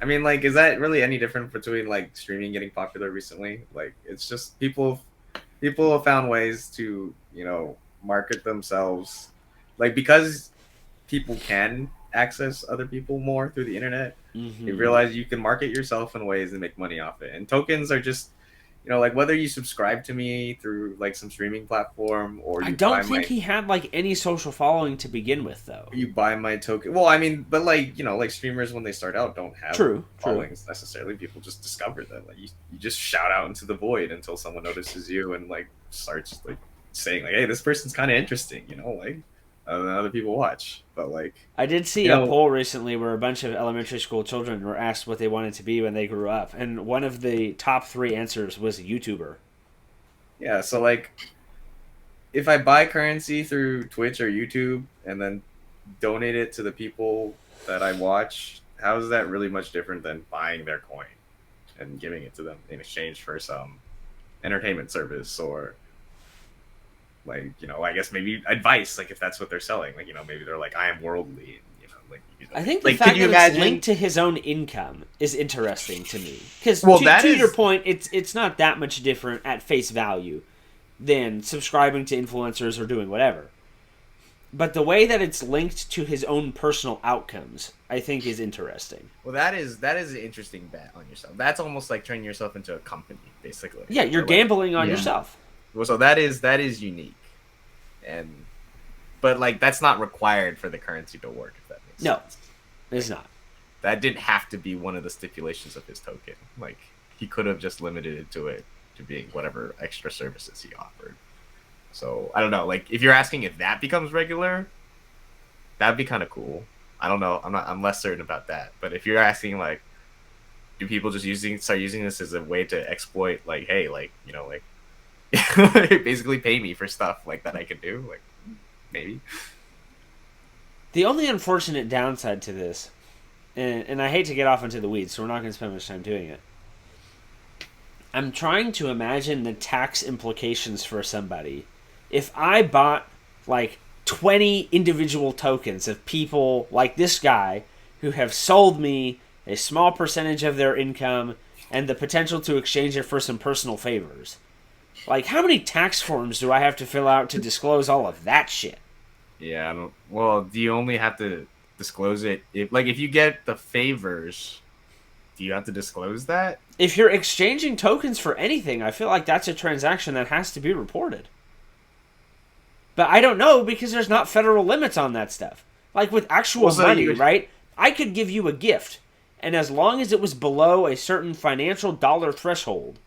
I mean, like, is that really any different between like streaming getting popular recently? Like, it's just people have found ways to, you know, market themselves, like, because people can access other people more through the internet. Mm-hmm. You realize you can market yourself in ways and make money off it. And tokens are just, you know, like, whether you subscribe to me through like some streaming platform or I you don't buy think my he had like any social following to begin with, though. you buy my token. Well, I mean, but like, you know, like streamers when they start out don't have True. followings necessarily. People just discover them. Like you just shout out into the void until someone notices you and like starts like saying like, "Hey, this person's kind of interesting," you know, like and then other people watch. But like, I did see you a know, poll recently where a bunch of elementary school children were asked what they wanted to be when they grew up, and one of the top 3 answers was YouTuber. yeah. So like, if I buy currency through Twitch or YouTube and then donate it to the people that I watch, how is that really much different than buying their coin and giving it to them in exchange for some entertainment service or like, you know, I guess maybe advice, like if that's what they're selling, like, you know, maybe they're like, I am worldly, and, you know, like you I think the like, fact can you that it's imagine? linked to his own income is interesting to me. Because Well, to, that to is- your point, it's not that much different at face value than subscribing to influencers or doing whatever. But the way that it's linked to his own personal outcomes, I think, is interesting. Well, that is an interesting bet on yourself. That's almost like turning yourself into a company, basically. Yeah, you're Or, like, gambling on yeah. yourself. Well, so that is unique, and but like that's not required for the currency to work. If that makes No. sense. It's not. That didn't have to be one of the stipulations of his token. Like he could have just limited it to being whatever extra services he offered. So I don't know. Like if you're asking if that becomes regular, that'd be kind of cool. I don't know. I'm less certain about that. But if you're asking like, do people just start using this as a way to exploit? Like, hey, like you know, like basically pay me for stuff like that I can do. Like maybe. The only unfortunate downside to this, and I hate to get off into the weeds, so we're not going to spend much time doing it. I'm trying to imagine the tax implications for somebody. If I bought like 20 individual tokens of people like this guy who have sold me a small percentage of their income and the potential to exchange it for some personal favors. Like, how many tax forms do I have to fill out to disclose all of that shit? Yeah, I don't. Well, do you only have to disclose it if you get the favors? Do you have to disclose that? If you're exchanging tokens for anything, I feel like that's a transaction that has to be reported. But I don't know because there's not federal limits on that stuff. Like with actual Well, so money, you- right? I could give you a gift, and as long as it was below a certain financial dollar threshold,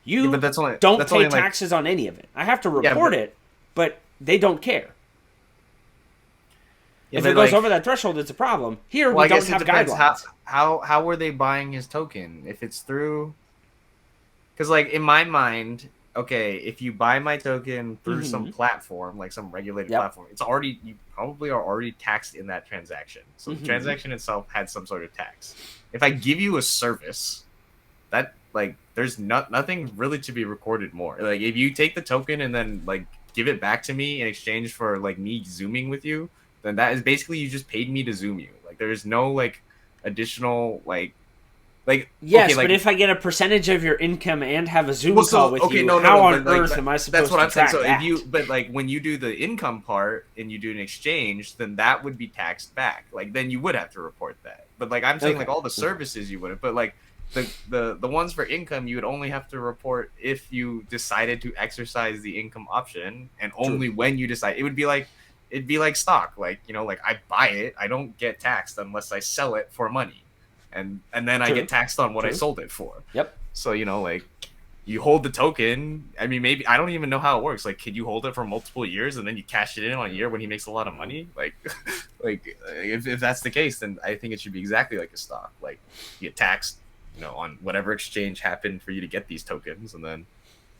you Yeah, but that's only don't that's pay only, like- taxes on any of it. I have to Yeah, report but- it, but they don't care. Yeah, If but, it goes like- over that threshold, it's a problem. Here, Well, we I don't guess it have depends. guidelines. How were they buying his token? If it's through, because like in my mind, okay, if you buy my token through some platform, like some regulated Yep. platform, it's already you probably are already taxed in that transaction. So Mhm. the transaction itself had some sort of tax. If I give you a service, that like there's nothing really to be recorded more. Like if you take the token and then like give it back to me in exchange for like me zooming with you, then that is basically you just paid me to zoom you. Like there's no like additional like Yes, okay, like, but if I get a percentage of your income and have a Zoom Well, so- call with okay, you, no, how on but, like, earth am I supposed that's what to I'm saying. track So that? if you but like when you do the income part and you do an exchange, then that would be taxed back. Like then you would have to report that. But like I'm saying, Okay. like all the services you wouldn't. But like the ones for income, you would only have to report if you decided to exercise the income option, and only when you decide. It'd be like stock. Like you know, like I buy it, I don't get taxed unless I sell it for money, and then I True. get taxed on what I True. sold it for. Yep. So you know, like you hold the token. I mean, maybe I don't even know how it works. Like, can you hold it for multiple years and then you cash it in on a year when he makes a lot of money? Like, if that's the case, then I think it should be exactly like a stock. Like, you get taxed on whatever exchange happened for you to get these tokens, and then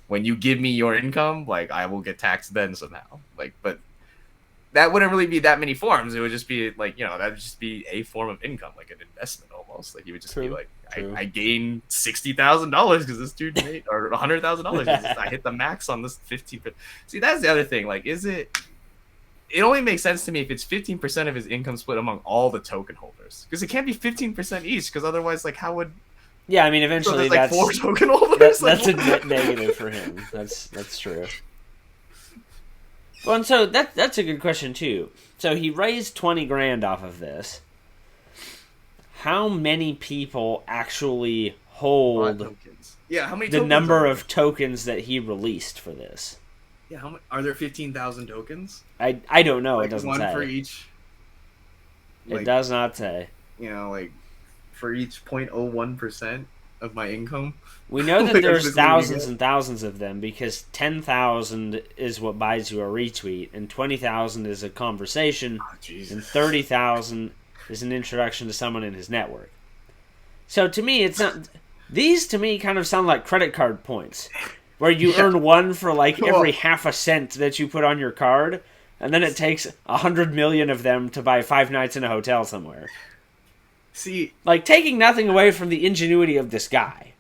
when you give me your income, like I will get taxed then somehow. Like, but that wouldn't really be that many forms. It would just be like, that would just be a form of income, like an investment almost. Like you would just be like, I gained $60,000 because this dude made, or $100,000. I hit the max on this 15. See, that's the other thing. Like, it only makes sense to me if it's 15% of his income split among all the token holders, because it can't be 15% each, because otherwise, like, how would? Yeah, I mean, eventually like that's 4 token holders. That's a net negative for him. That's true. Well, and so that's a good question too. So he raised 20 grand off of this. How many people actually hold tokens? Yeah, how many? The number of tokens that he released for this? Yeah, how many, are there 15,000 tokens? I don't know. Like it doesn't one say. For each. It does not say. Like for each 0.01% of my income. We know that there's thousands and thousands of them, because 10,000 is what buys you a retweet, and 20,000 is a conversation, and 30,000 is an introduction to someone in his network. So to me, it's not. These to me kind of sound like credit card points, where you earn one for like every half a cent that you put on your card, and then it takes 100 million of them to buy 5 nights in a hotel somewhere. See, like, taking nothing away from the ingenuity of this guy,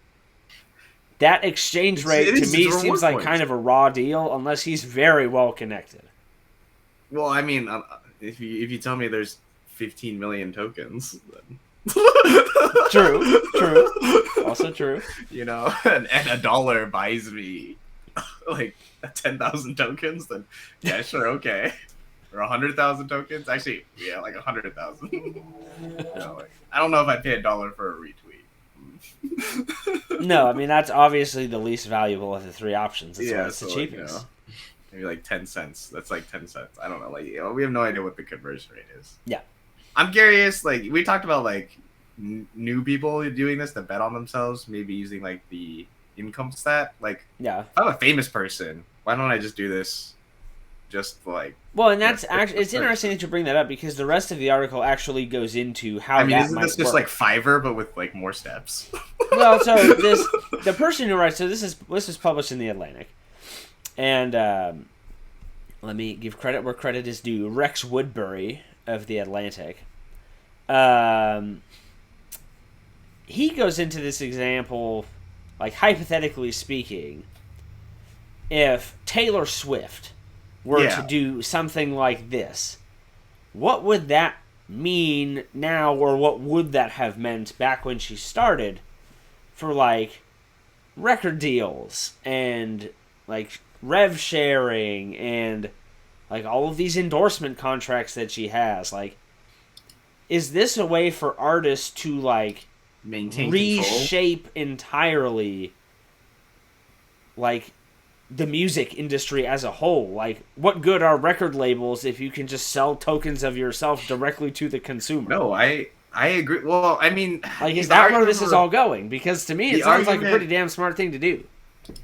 that exchange rate to me seems like kind of a raw deal, unless he's very well connected. Well, I mean, if you tell me there's 15 million tokens, then... True. Also true. And $1 buys me like 10,000 tokens, then yeah, sure, okay. Or 100,000 tokens. Actually, yeah, like 100,000. I don't know if I'd pay $1 for a retweet. No, I mean, that's obviously the least valuable of the 3 options. That's why it's the cheapest. Maybe like 10 cents. That's like 10 cents. I don't know. Like, we have no idea what the conversion rate is. Yeah. I'm curious. Like, we talked about like new people doing this to bet on themselves, maybe using like the income stat. Like, yeah, if I'm a famous person, why don't I just do this? Just like, well, and that's actually, it's interesting that you bring that up, because the rest of the article actually goes into how isn't this just like Fiverr but with like more steps? Well, so the person who writes, so this is published in the Atlantic, and let me give credit where credit is due. Rex Woodbury of the Atlantic, he goes into this example, like, hypothetically speaking, if Taylor Swift were to do something like this, what would that mean now, or what would that have meant back when she started for, like, record deals and, like, rev sharing and, like, all of these endorsement contracts that she has? Like, is this a way for artists to, like, maintain reshape entirely, like, the music industry as a whole? Like, what good are record labels if you can just sell tokens of yourself directly to the consumer? No, I agree. Well, I mean, like, is that where this is all going? Because to me, it sounds like a pretty damn smart thing to do.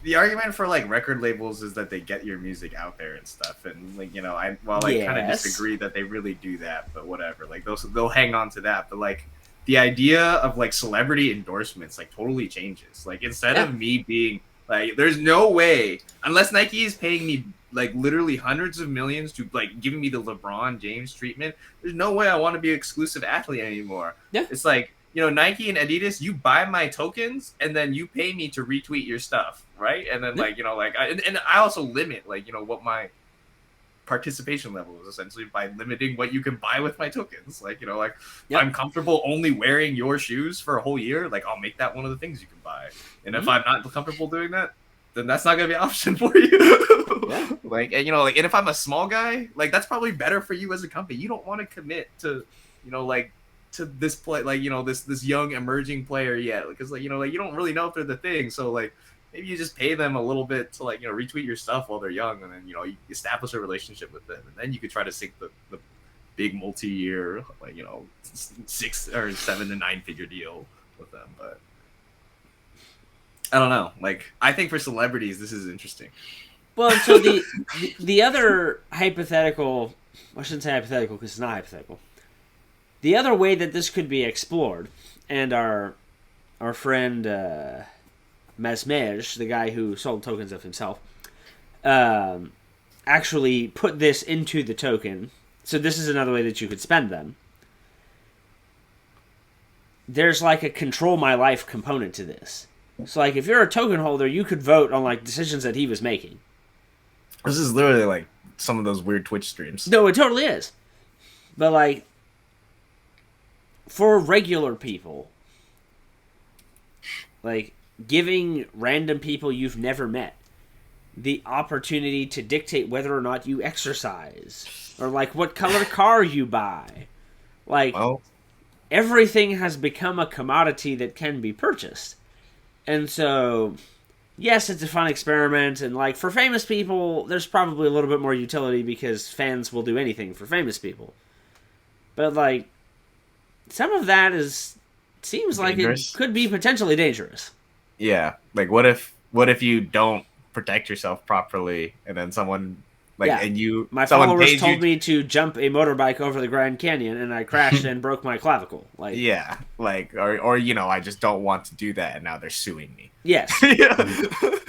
The argument for like record labels is that they get your music out there and stuff, and like, I kind of disagree that they really do that, but whatever. Like, they'll hang on to that, but like the idea of like celebrity endorsements like totally changes. Like, instead of me being like, there's no way, unless Nike is paying me like literally hundreds of millions to like giving me the LeBron James treatment, there's no way I want to be an exclusive athlete anymore. Yeah. It's like, Nike and Adidas, you buy my tokens and then you pay me to retweet your stuff, right? And then like, and I also limit like, what my participation level is, essentially by limiting what you can buy with my tokens. Like, I'm comfortable only wearing your shoes for a whole year, like I'll make that one of the things you can buy. And if I'm not comfortable doing that, then that's not gonna be an option for you. Like, and and if I'm a small guy, like that's probably better for you as a company. You don't want to commit to, to this play, like, this young emerging player yet, because like, you don't really know if they're the thing. So like, maybe you just pay them a little bit to like, retweet your stuff while they're young, and then you establish a relationship with them, and then you could try to sink the big multi-year, like, 6 or 7 to 9 figure deal with them. But I don't know. Like, I think for celebrities, this is interesting. Well, so the other hypothetical, I shouldn't say hypothetical because it's not hypothetical. The other way that this could be explored, and our our friend Mesmej, the guy who sold tokens of himself, actually put this into the token. So this is another way that you could spend them. There's like a control my life component to this. So like if you're a token holder, you could vote on like decisions that he was making. This is literally like some of those weird Twitch streams. No, it totally is. But like for regular people, like giving random people you've never met the opportunity to dictate whether or not you exercise or like what color car you buy. Like everything has become a commodity that can be purchased. And so, yes, it's a fun experiment, and like for famous people, there's probably a little bit more utility because fans will do anything for famous people. But like, some of that seems like it could be potentially dangerous. Yeah, like what if you don't protect yourself properly, and then someone my followers told me to jump a motorbike over the Grand Canyon, and I crashed and broke my clavicle. Like or I just don't want to do that, and now they're suing me. Yes, yes,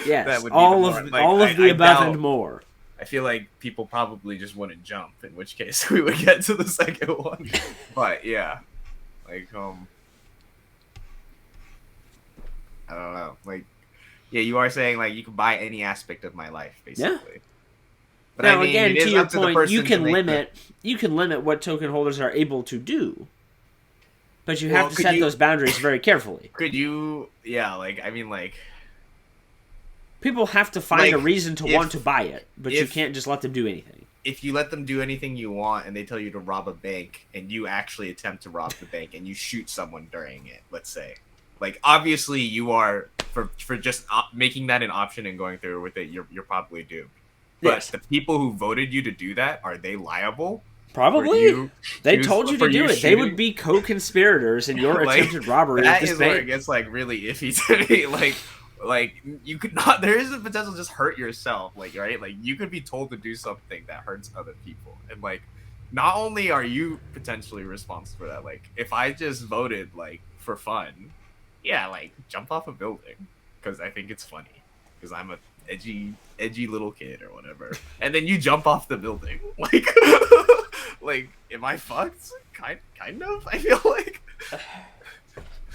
that would be all of the above and more. I feel like people probably just wouldn't jump, in which case we would get to the second one. But yeah, like I don't know, like you are saying like you can buy any aspect of my life, basically. Yeah. But now, again, to your point, you can limit what token holders are able to do, but you have to set those boundaries very carefully. Could you? Yeah, people have to find a reason to want to buy it, but you can't just let them do anything. If you let them do anything you want, and they tell you to rob a bank, and you actually attempt to rob the bank, and you shoot someone during it, let's say, like obviously you are for just making that an option and going through with it, you're probably doomed. But the people who voted you to do that, are they liable? Probably. They told you to do it. They would be co-conspirators in your attempted robbery of this bank. That is where it gets really iffy to me. Like you could not. There is a potential to just hurt yourself. Right? Like you could be told to do something that hurts other people, and not only are you potentially responsible for that. Like if I just voted for fun, jump off a building because I think it's funny because I'm a edgy little kid or whatever, and then you jump off the building. Am I fucked? Kind of. I feel like.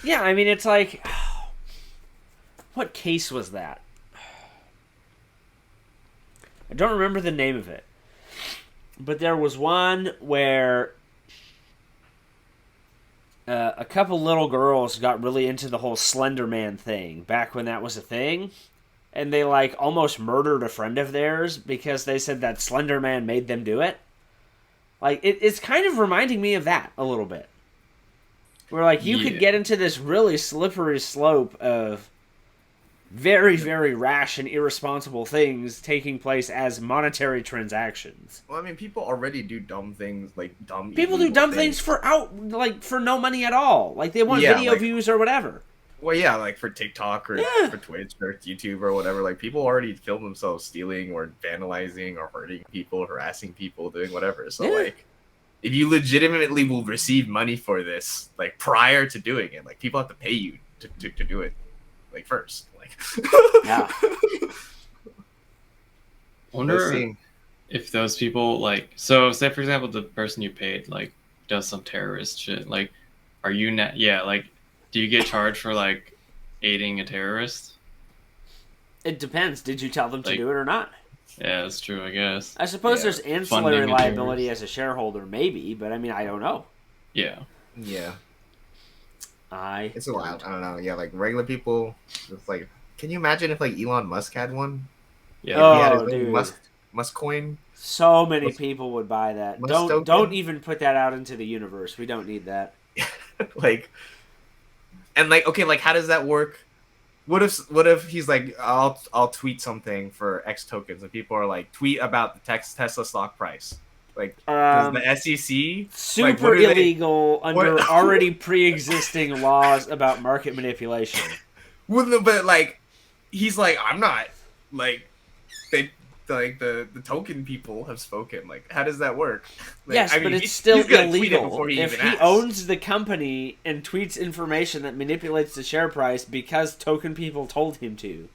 Yeah, I mean, it's like, what case was that? I don't remember the name of it, but there was one where a couple little girls got really into the whole Slender Man thing back when that was a thing. And they almost murdered a friend of theirs because they said that Slender Man made them do it. It's kind of reminding me of that a little bit. Where you could get into this really slippery slope of very, very rash and irresponsible things taking place as monetary transactions. Well, I mean, people already do dumb things, People do dumb things for no money at all. They want video views or whatever. Well, yeah, for TikTok or for Twitch or YouTube or whatever, people already film themselves stealing or vandalizing or hurting people, harassing people, doing whatever. So, if you legitimately will receive money for this, prior to doing it, people have to pay you to do it, first. Yeah. Wonder if those people, so say, for example, the person you paid, does some terrorist shit, are you not, do you get charged for aiding a terrorist? It depends. Did you tell them to do it or not? Yeah, that's true, I guess. I suppose there's ancillary liability as a shareholder, maybe, but I mean, I don't know. Yeah. Yeah. It's a lot. I don't know. Yeah, regular people, it's can you imagine if Elon Musk had one? Yeah. He had his own Musk coin. So many people would buy that. Don't even put that out into the universe. We don't need that. And how does that work? What if he's I'll tweet something for X tokens, and people are tweet about the Tesla stock price. Does the SEC super illegal under already pre-existing laws about market manipulation? But he's I'm not they the token people have spoken. Like, how does that work? Like, Yes, I mean, but it's he's still gonna tweet it illegal. before If even he asks. owns the company and tweets information that manipulates the share price because token people told him to,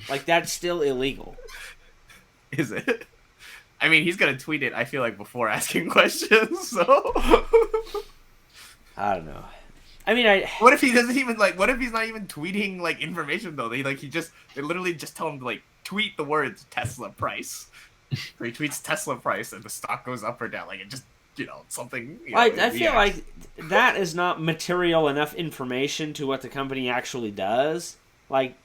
like, that's still illegal. Is it? I mean, he's gonna tweet it. I feel like before asking questions. So, I don't know. I mean, what if he doesn't even like? What if he's not even tweeting like information though? They literally just tell him to like tweet the words Tesla price. So he tweets Tesla price, and the stock goes up or down. Like it just something. I feel like that is not material enough information to what the company actually does. Like,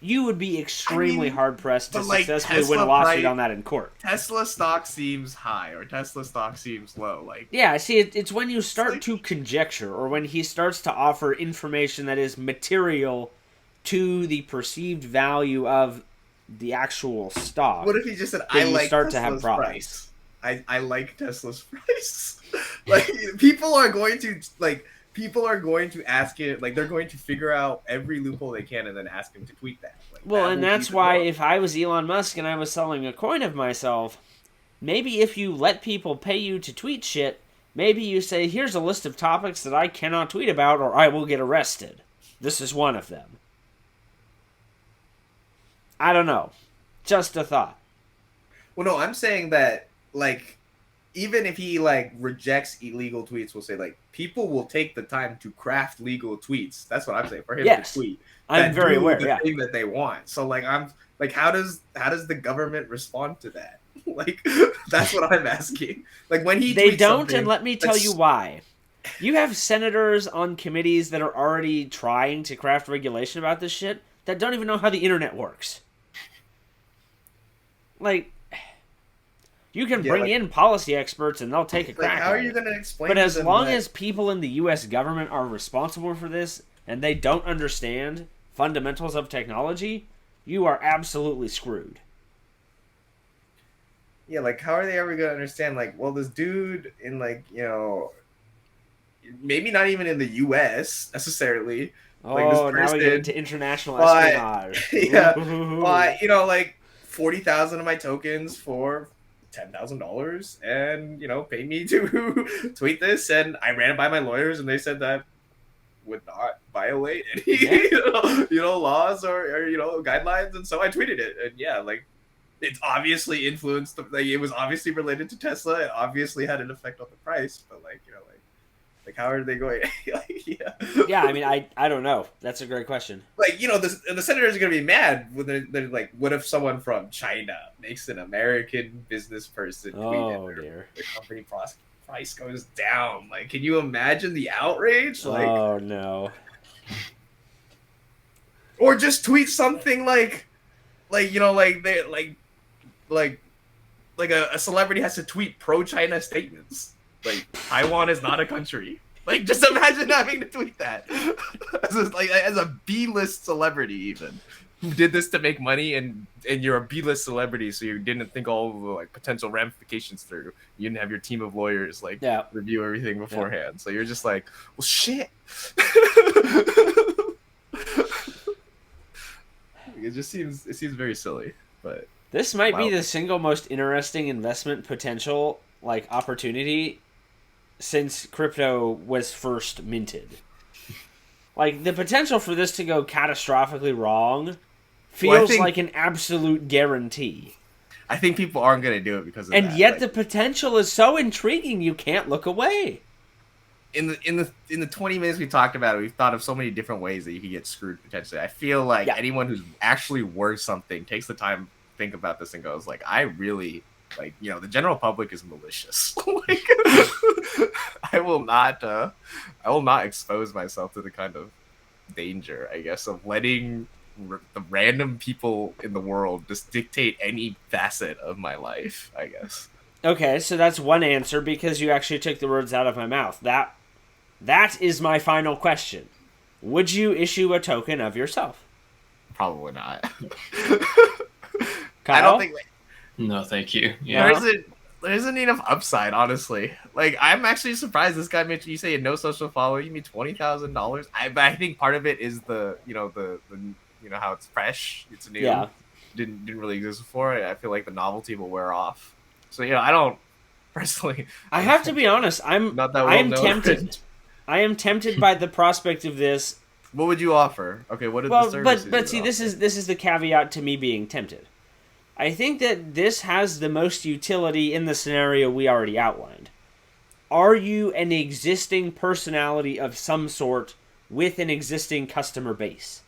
you would be extremely hard pressed to but, like, successfully win a Tesla lawsuit price- on that in court. Tesla stock seems high or Tesla stock seems low. Like Yeah, see, it's when you start like- to conjecture, or when he starts to offer information that is material to the perceived value of the actual stock. what if he just said, then "I you like start Tesla's to have problems. price. I like Tesla's price." Like people are going to ask it. Like they're going to figure out every loophole they can and then ask him to tweet that. Like, Well, that and will that's keep it why going. if I was Elon Musk and I was selling a coin of myself, maybe if you let people pay you to tweet shit, maybe you say, here's a list of topics that I cannot tweet about or I will get arrested. This is one of them. I don't know. Just a thought. Well, no, I'm saying that like even if he like rejects illegal tweets, we'll say like people will take the time to craft legal tweets. That's what I'm saying for him Yes. to tweet. I'm that very do aware, the yeah. thing that they want. So like I'm like how does the government respond to that? Like that's what I'm asking. Like when he They tweets don't, something and let me tell you that's- why. You have senators on committees that are already trying to craft regulation about this shit that don't even know how the internet works. Like, you can Yeah, bring like- in policy experts and they'll take a like crack how at are you it. going to explain But to as them long that- as people in the U.S. government are responsible for this and they don't understand fundamentals of technology, you are absolutely screwed. yeah, like how are they ever gonna understand? Like, well, this dude in like maybe not even in the U.S. necessarily. Like, this Oh, now we get person- into international but- espionage. yeah, Ooh. but like 40,000 of my tokens for $10,000, and paid me to tweet this, and I ran it by my lawyers, and they said that would not violate any laws or guidelines, and so I tweeted it, and yeah, like. It's obviously influenced. Like it was obviously related to Tesla. It obviously had an effect on the price. But like how are they going? Like, yeah. Yeah, I mean, I don't know. That's a great question. Like the senators are gonna be mad when they're like, what if someone from China makes an American business person tweet Oh, it? dear. The company price goes down. Like, can you imagine the outrage? Like, Oh, no. or just tweet something like a celebrity has to tweet pro-China statements. Like Taiwan is not a country. Like just imagine having to tweet that as a B-list celebrity, even who did this to make money, and you're a B-list celebrity, so you didn't think all of the like potential ramifications through. You didn't have your team of lawyers like Yeah. review everything beforehand. So you're just like, well, shit. It seems very silly, but This might be Wow. the single most interesting investment potential, like, opportunity since crypto was first minted. Like, the potential for this to go catastrophically wrong feels think- like an absolute guarantee. I think people aren't gonna do it because of And that. yet Like, the potential is so intriguing you can't look away. in the 20 minutes we talked about it, we've thought of so many different ways that you could get screwed potentially. I feel like Yeah. anyone who's actually worth something takes the time to think about this and goes like, I really like, the general public is malicious. Like, I will not expose myself to the kind of danger, I guess, of letting the random people in the world just dictate any facet of my life, I guess. Okay, so that's one answer because you actually took the words out of my mouth. That is my final question. Would you issue a token of yourself? Probably not. Kyle? I don't think No, thank you. Yeah. there isn't enough upside, honestly. Like, I'm actually surprised this guy mentioned, you say no social following, you mean $20,000. But I think part of it is the how it's fresh, it's new. Yeah. didn't really exist before, I feel like the novelty will wear off. So I don't personally. I have to be honest. Not that I well am known. tempted. I am tempted by the prospect of this. What would you offer? Okay, what are the Well, services? but you see, would this offer? is the caveat to me being tempted. I think that this has the most utility in the scenario we already outlined. Are you an existing personality of some sort with an existing customer base?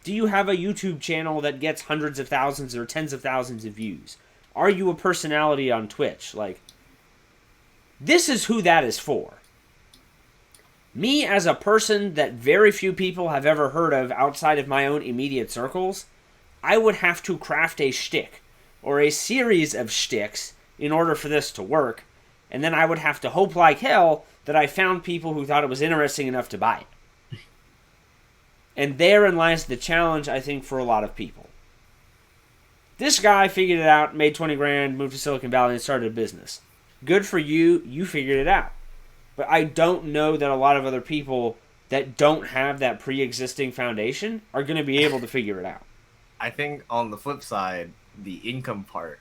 Do you have a YouTube channel that gets hundreds of thousands or tens of thousands of views? Are you a personality on Twitch? Like, this is who that is for. Me as a person that very few people have ever heard of outside of my own immediate circles, I would have to craft a shtick, or a series of shticks, in order for this to work, and then I would have to hope like hell that I found people who thought it was interesting enough to buy it. And therein lies the challenge, I think, for a lot of people. This guy figured it out, made 20 grand, moved to Silicon Valley, and started a business. Good for you, you figured it out. But I don't know that a lot of other people that don't have that pre-existing foundation are going to be able to figure it out. I think on the flip side, the income part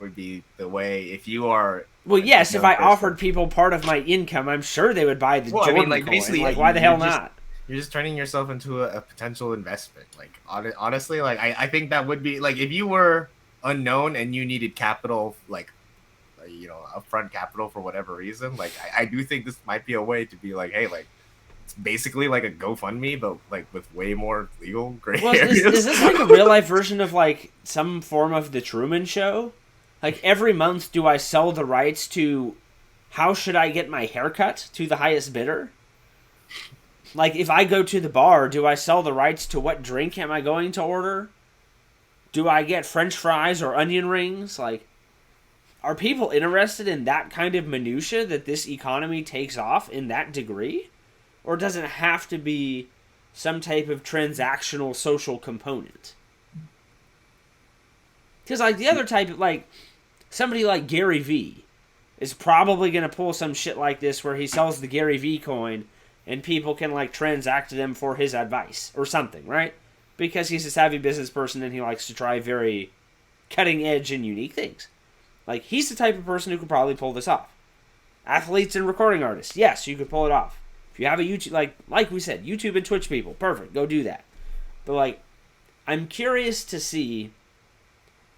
would be the way if you are. Well, yes, if I person- offered people part of my income, I'm sure they would buy the Well, I Jordan mean, like, coin. basically, Like, why the you're hell just- not? You're just turning yourself into a potential investment. Like honestly, like I think that would be like if you were unknown and you needed capital, like upfront capital for whatever reason. Like I do think this might be a way to be like, hey, like it's basically like a GoFundMe, but like with way more legal gray Well, areas. is this like a real life version of like some form of the Truman Show? Like every month, do I sell the rights to how should I get my haircut to the highest bidder? Like if I go to the bar, do I sell the rights to what drink am I going to order? Do I get French fries or onion rings? Like, are people interested in that kind of minutia that this economy takes off in that degree? Or does it have to be some type of transactional social component? Because, like, the other type, like, somebody like Gary Vee is probably going to pull some shit like this where he sells the Gary Vee coin and people can, like, transact to them for his advice or something, right? Because he's a savvy business person and he likes to try very cutting-edge and unique things. Like, he's the type of person who could probably pull this off. Athletes and recording artists, yes, you could pull it off. If you have a YouTube, like we said, YouTube and Twitch people, perfect, go do that. But, like, I'm curious to see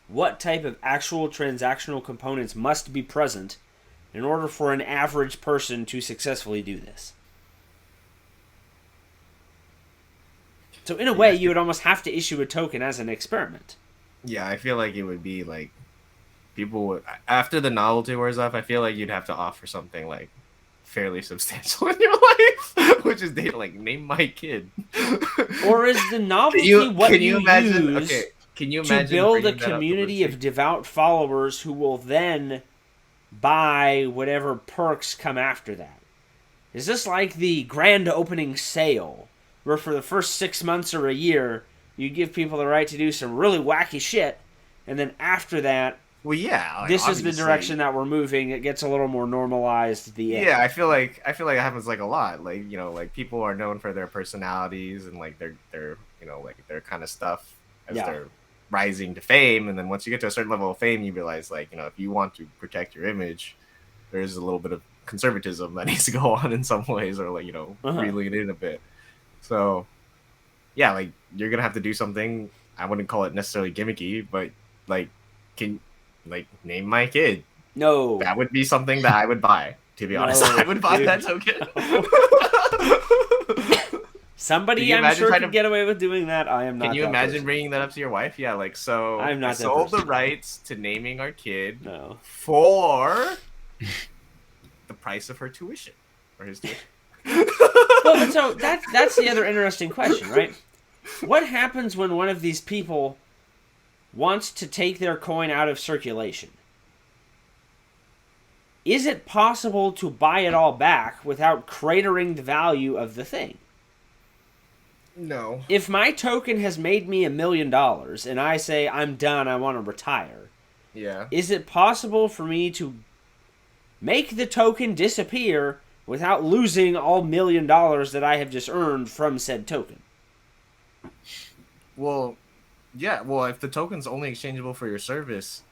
what type of actual transactional components must be present in order for an average person to successfully do this. So in a way, you would almost have to issue a token as an experiment. Yeah, I feel like it would be like people would after the novelty wears off. I feel like you'd have to offer something like fairly substantial in your life, which is like name my kid. Or is the novelty what you imagine? use Okay, can you to imagine build a bringing that up to community of Lucy? devout followers who will then buy whatever perks come after that? Is this like the grand opening sale, where for the first 6 months or a year, you give people the right to do some really wacky shit, and then after that, Well, yeah, like, this is the obviously. direction that we're moving. It gets a little more normalized at the end. Yeah, I feel like it happens like a lot. Like like people are known for their personalities and like their like their kind of stuff as Yeah. they're rising to fame, and then once you get to a certain level of fame, you realize like if you want to protect your image, there's a little bit of conservatism that needs to go on in some ways, or like Uh-huh. reeling it in a bit. So yeah, like you're gonna have to do something. I wouldn't call it necessarily gimmicky, but like can like name my kid. No. That would be something that I would buy. To be honest, No, I would buy dude. that token. Somebody, Can you I'm imagine sure, trying could to- get away with doing that. I am not. Can you that imagine person. bringing that up to your wife? Yeah, like so. I'm not I that sold the person. rights to naming our kid No. for the price of her tuition or his tuition. Well, so that's the other interesting question, right? What happens when one of these people wants to take their coin out of circulation? Is it possible to buy it all back without cratering the value of the thing? No. If my token has made me $1 million and I say I'm done, I want to retire, Yeah. is it possible for me to make the token disappear without losing all $1 million that I have just earned from said token? Well, Yeah, well, if the token's only exchangeable for your service,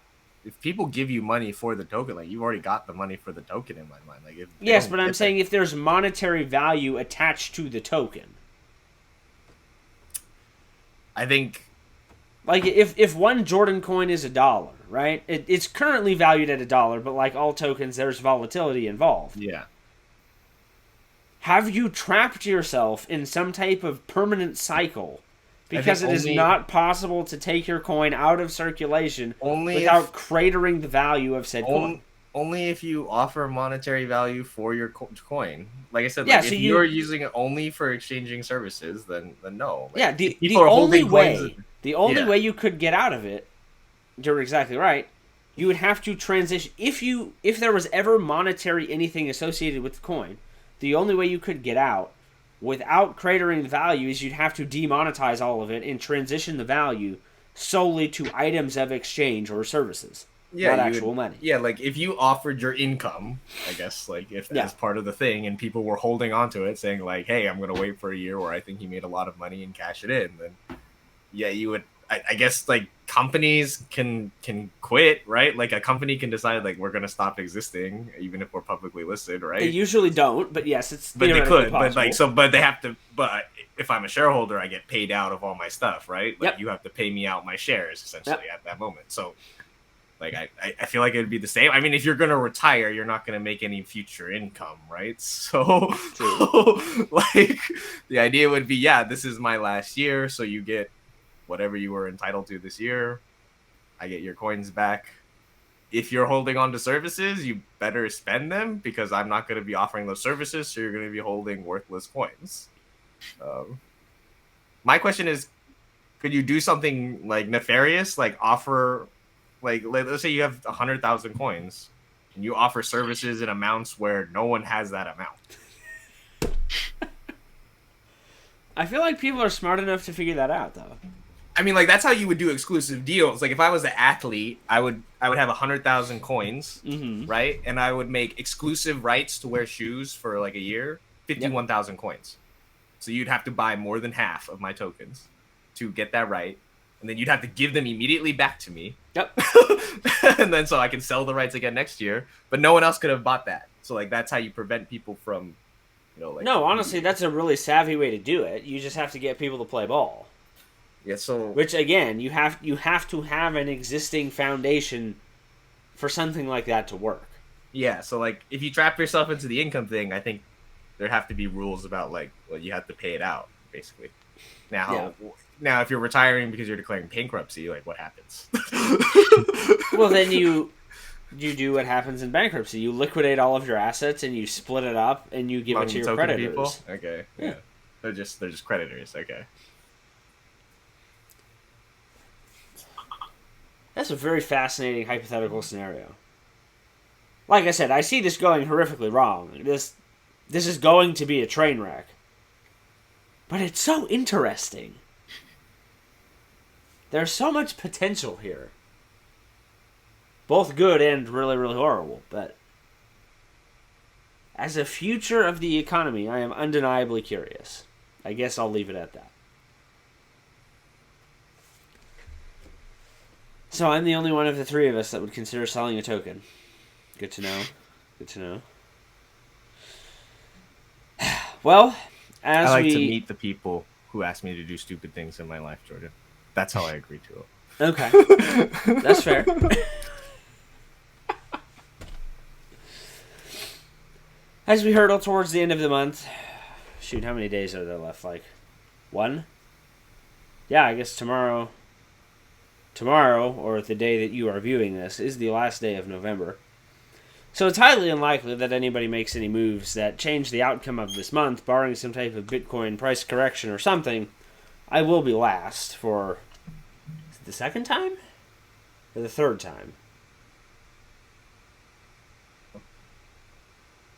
if people give you money for the token, like you've already got the money for the token in my mind. Like if they Yes, don't but I'm get that- saying if there's monetary value attached to the token. I think Like if one Jordan coin is $1, right? It's currently valued at $1, but like all tokens, there's volatility involved. yeah. Have you trapped yourself in some type of permanent cycle because it think is only- not possible to take your coin out of circulation Only without if- cratering the value of said coin? Only if you offer monetary value for your coin. Like I said, Yeah, like, so if you- you're using it only for exchanging services, then no. Like, Yeah, if the people are only holding way coins- the only Yeah. way you could get out of it, you're exactly right. You would have to transition if there was ever monetary anything associated with the coin. The only way you could get out without cratering the value is you'd have to demonetize all of it and transition the value solely to items of exchange or services, not you actual would- money. Yeah, like if you offered your income, I guess, like if Yeah. as part of the thing, and people were holding onto it, saying like, "Hey, I'm gonna wait for a year where I think he made a lot of money and cash it in," then yeah, you would. I guess like companies can quit, right? Like a company can decide like we're gonna stop existing, even if we're publicly listed, right? They usually don't, but yes, it's But they theoretically could, possible. but like so, but they have to. But if I'm a shareholder, I get paid out of all my stuff, right? Like Yep. you have to pay me out my shares essentially at that moment. So, like I feel like it would be the same. I mean, if you're gonna retire, you're not gonna make any future income, right? So, like the idea would be, yeah, this is my last year, so you get whatever you were entitled to this year. I get your coins back. If you're holding on to services, you better spend them because I'm not going to be offering those services, so you're going to be holding worthless coins. My question is, could you do something like nefarious, like offer, like let's say you have 100,000 coins, and you offer services in amounts where no one has that amount? I feel like people are smart enough to figure that out, though. I mean, like that's how you would do exclusive deals. Like if I was an athlete, I would have 100,000 coins, Mm-hmm. right? And I would make exclusive rights to wear shoes for like a year, 51,000 coins. So you'd have to buy more than half of my tokens to get that right, and then you'd have to give them immediately back to me. Yep. And then so I can sell the rights again next year, but no one else could have bought that. So like that's how you prevent people from, like No, honestly, that's a really savvy way to do it. You just have to get people to play ball. yeah. So Which again, you have to have an existing foundation for something like that to work. yeah, so like if you trap yourself into the income thing, I think there'd have to be rules about like, well, you have to pay it out basically. Now if you're retiring because you're declaring bankruptcy, like what happens? Well, then you do what happens in bankruptcy. You liquidate all of your assets and you split it up and you give Among it to your token creditors. people? Okay, Yeah. yeah. They're just creditors. Okay. That's a very fascinating hypothetical scenario. Like I said, I see this going horrifically wrong. This is going to be a train wreck. But it's so interesting. There's so much potential here. Both good and really, really horrible. But as a future of the economy, I am undeniably curious. I guess I'll leave it at that. So I'm the only one of the three of us that would consider selling a token. Good to know. Good to know. Well, as I like we to meet the people who ask me to do stupid things in my life, Jordan. That's how I agree to it. Okay, that's fair. As we hurtle towards the end of the month, shoot, how many days are there left? Like, one? Yeah, I guess tomorrow, or the day that you are viewing this, is the last day of November. So it's highly unlikely that anybody makes any moves that change the outcome of this month, barring some type of Bitcoin price correction or something. I will be last for the second time? Or the third time?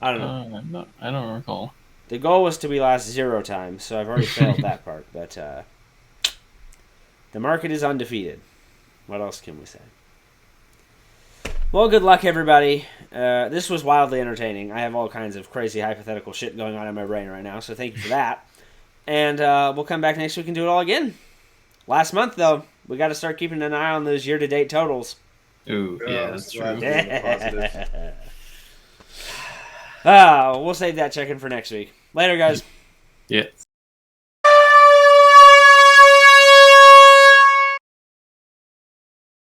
I don't know. I don't recall. The goal was to be last 0 times, so I've already failed that part. But the market is undefeated. What else can we say? Well, good luck, everybody. This was wildly entertaining. I have all kinds of crazy hypothetical shit going on in my brain right now, so thank you for that. And we'll come back next week and do it all again. Last month, though, we got to start keeping an eye on those year-to-date totals. Ooh, Oh, yeah, that's glad true. we're in the positive. We'll save that check-in for next week. Later, guys. Yeah.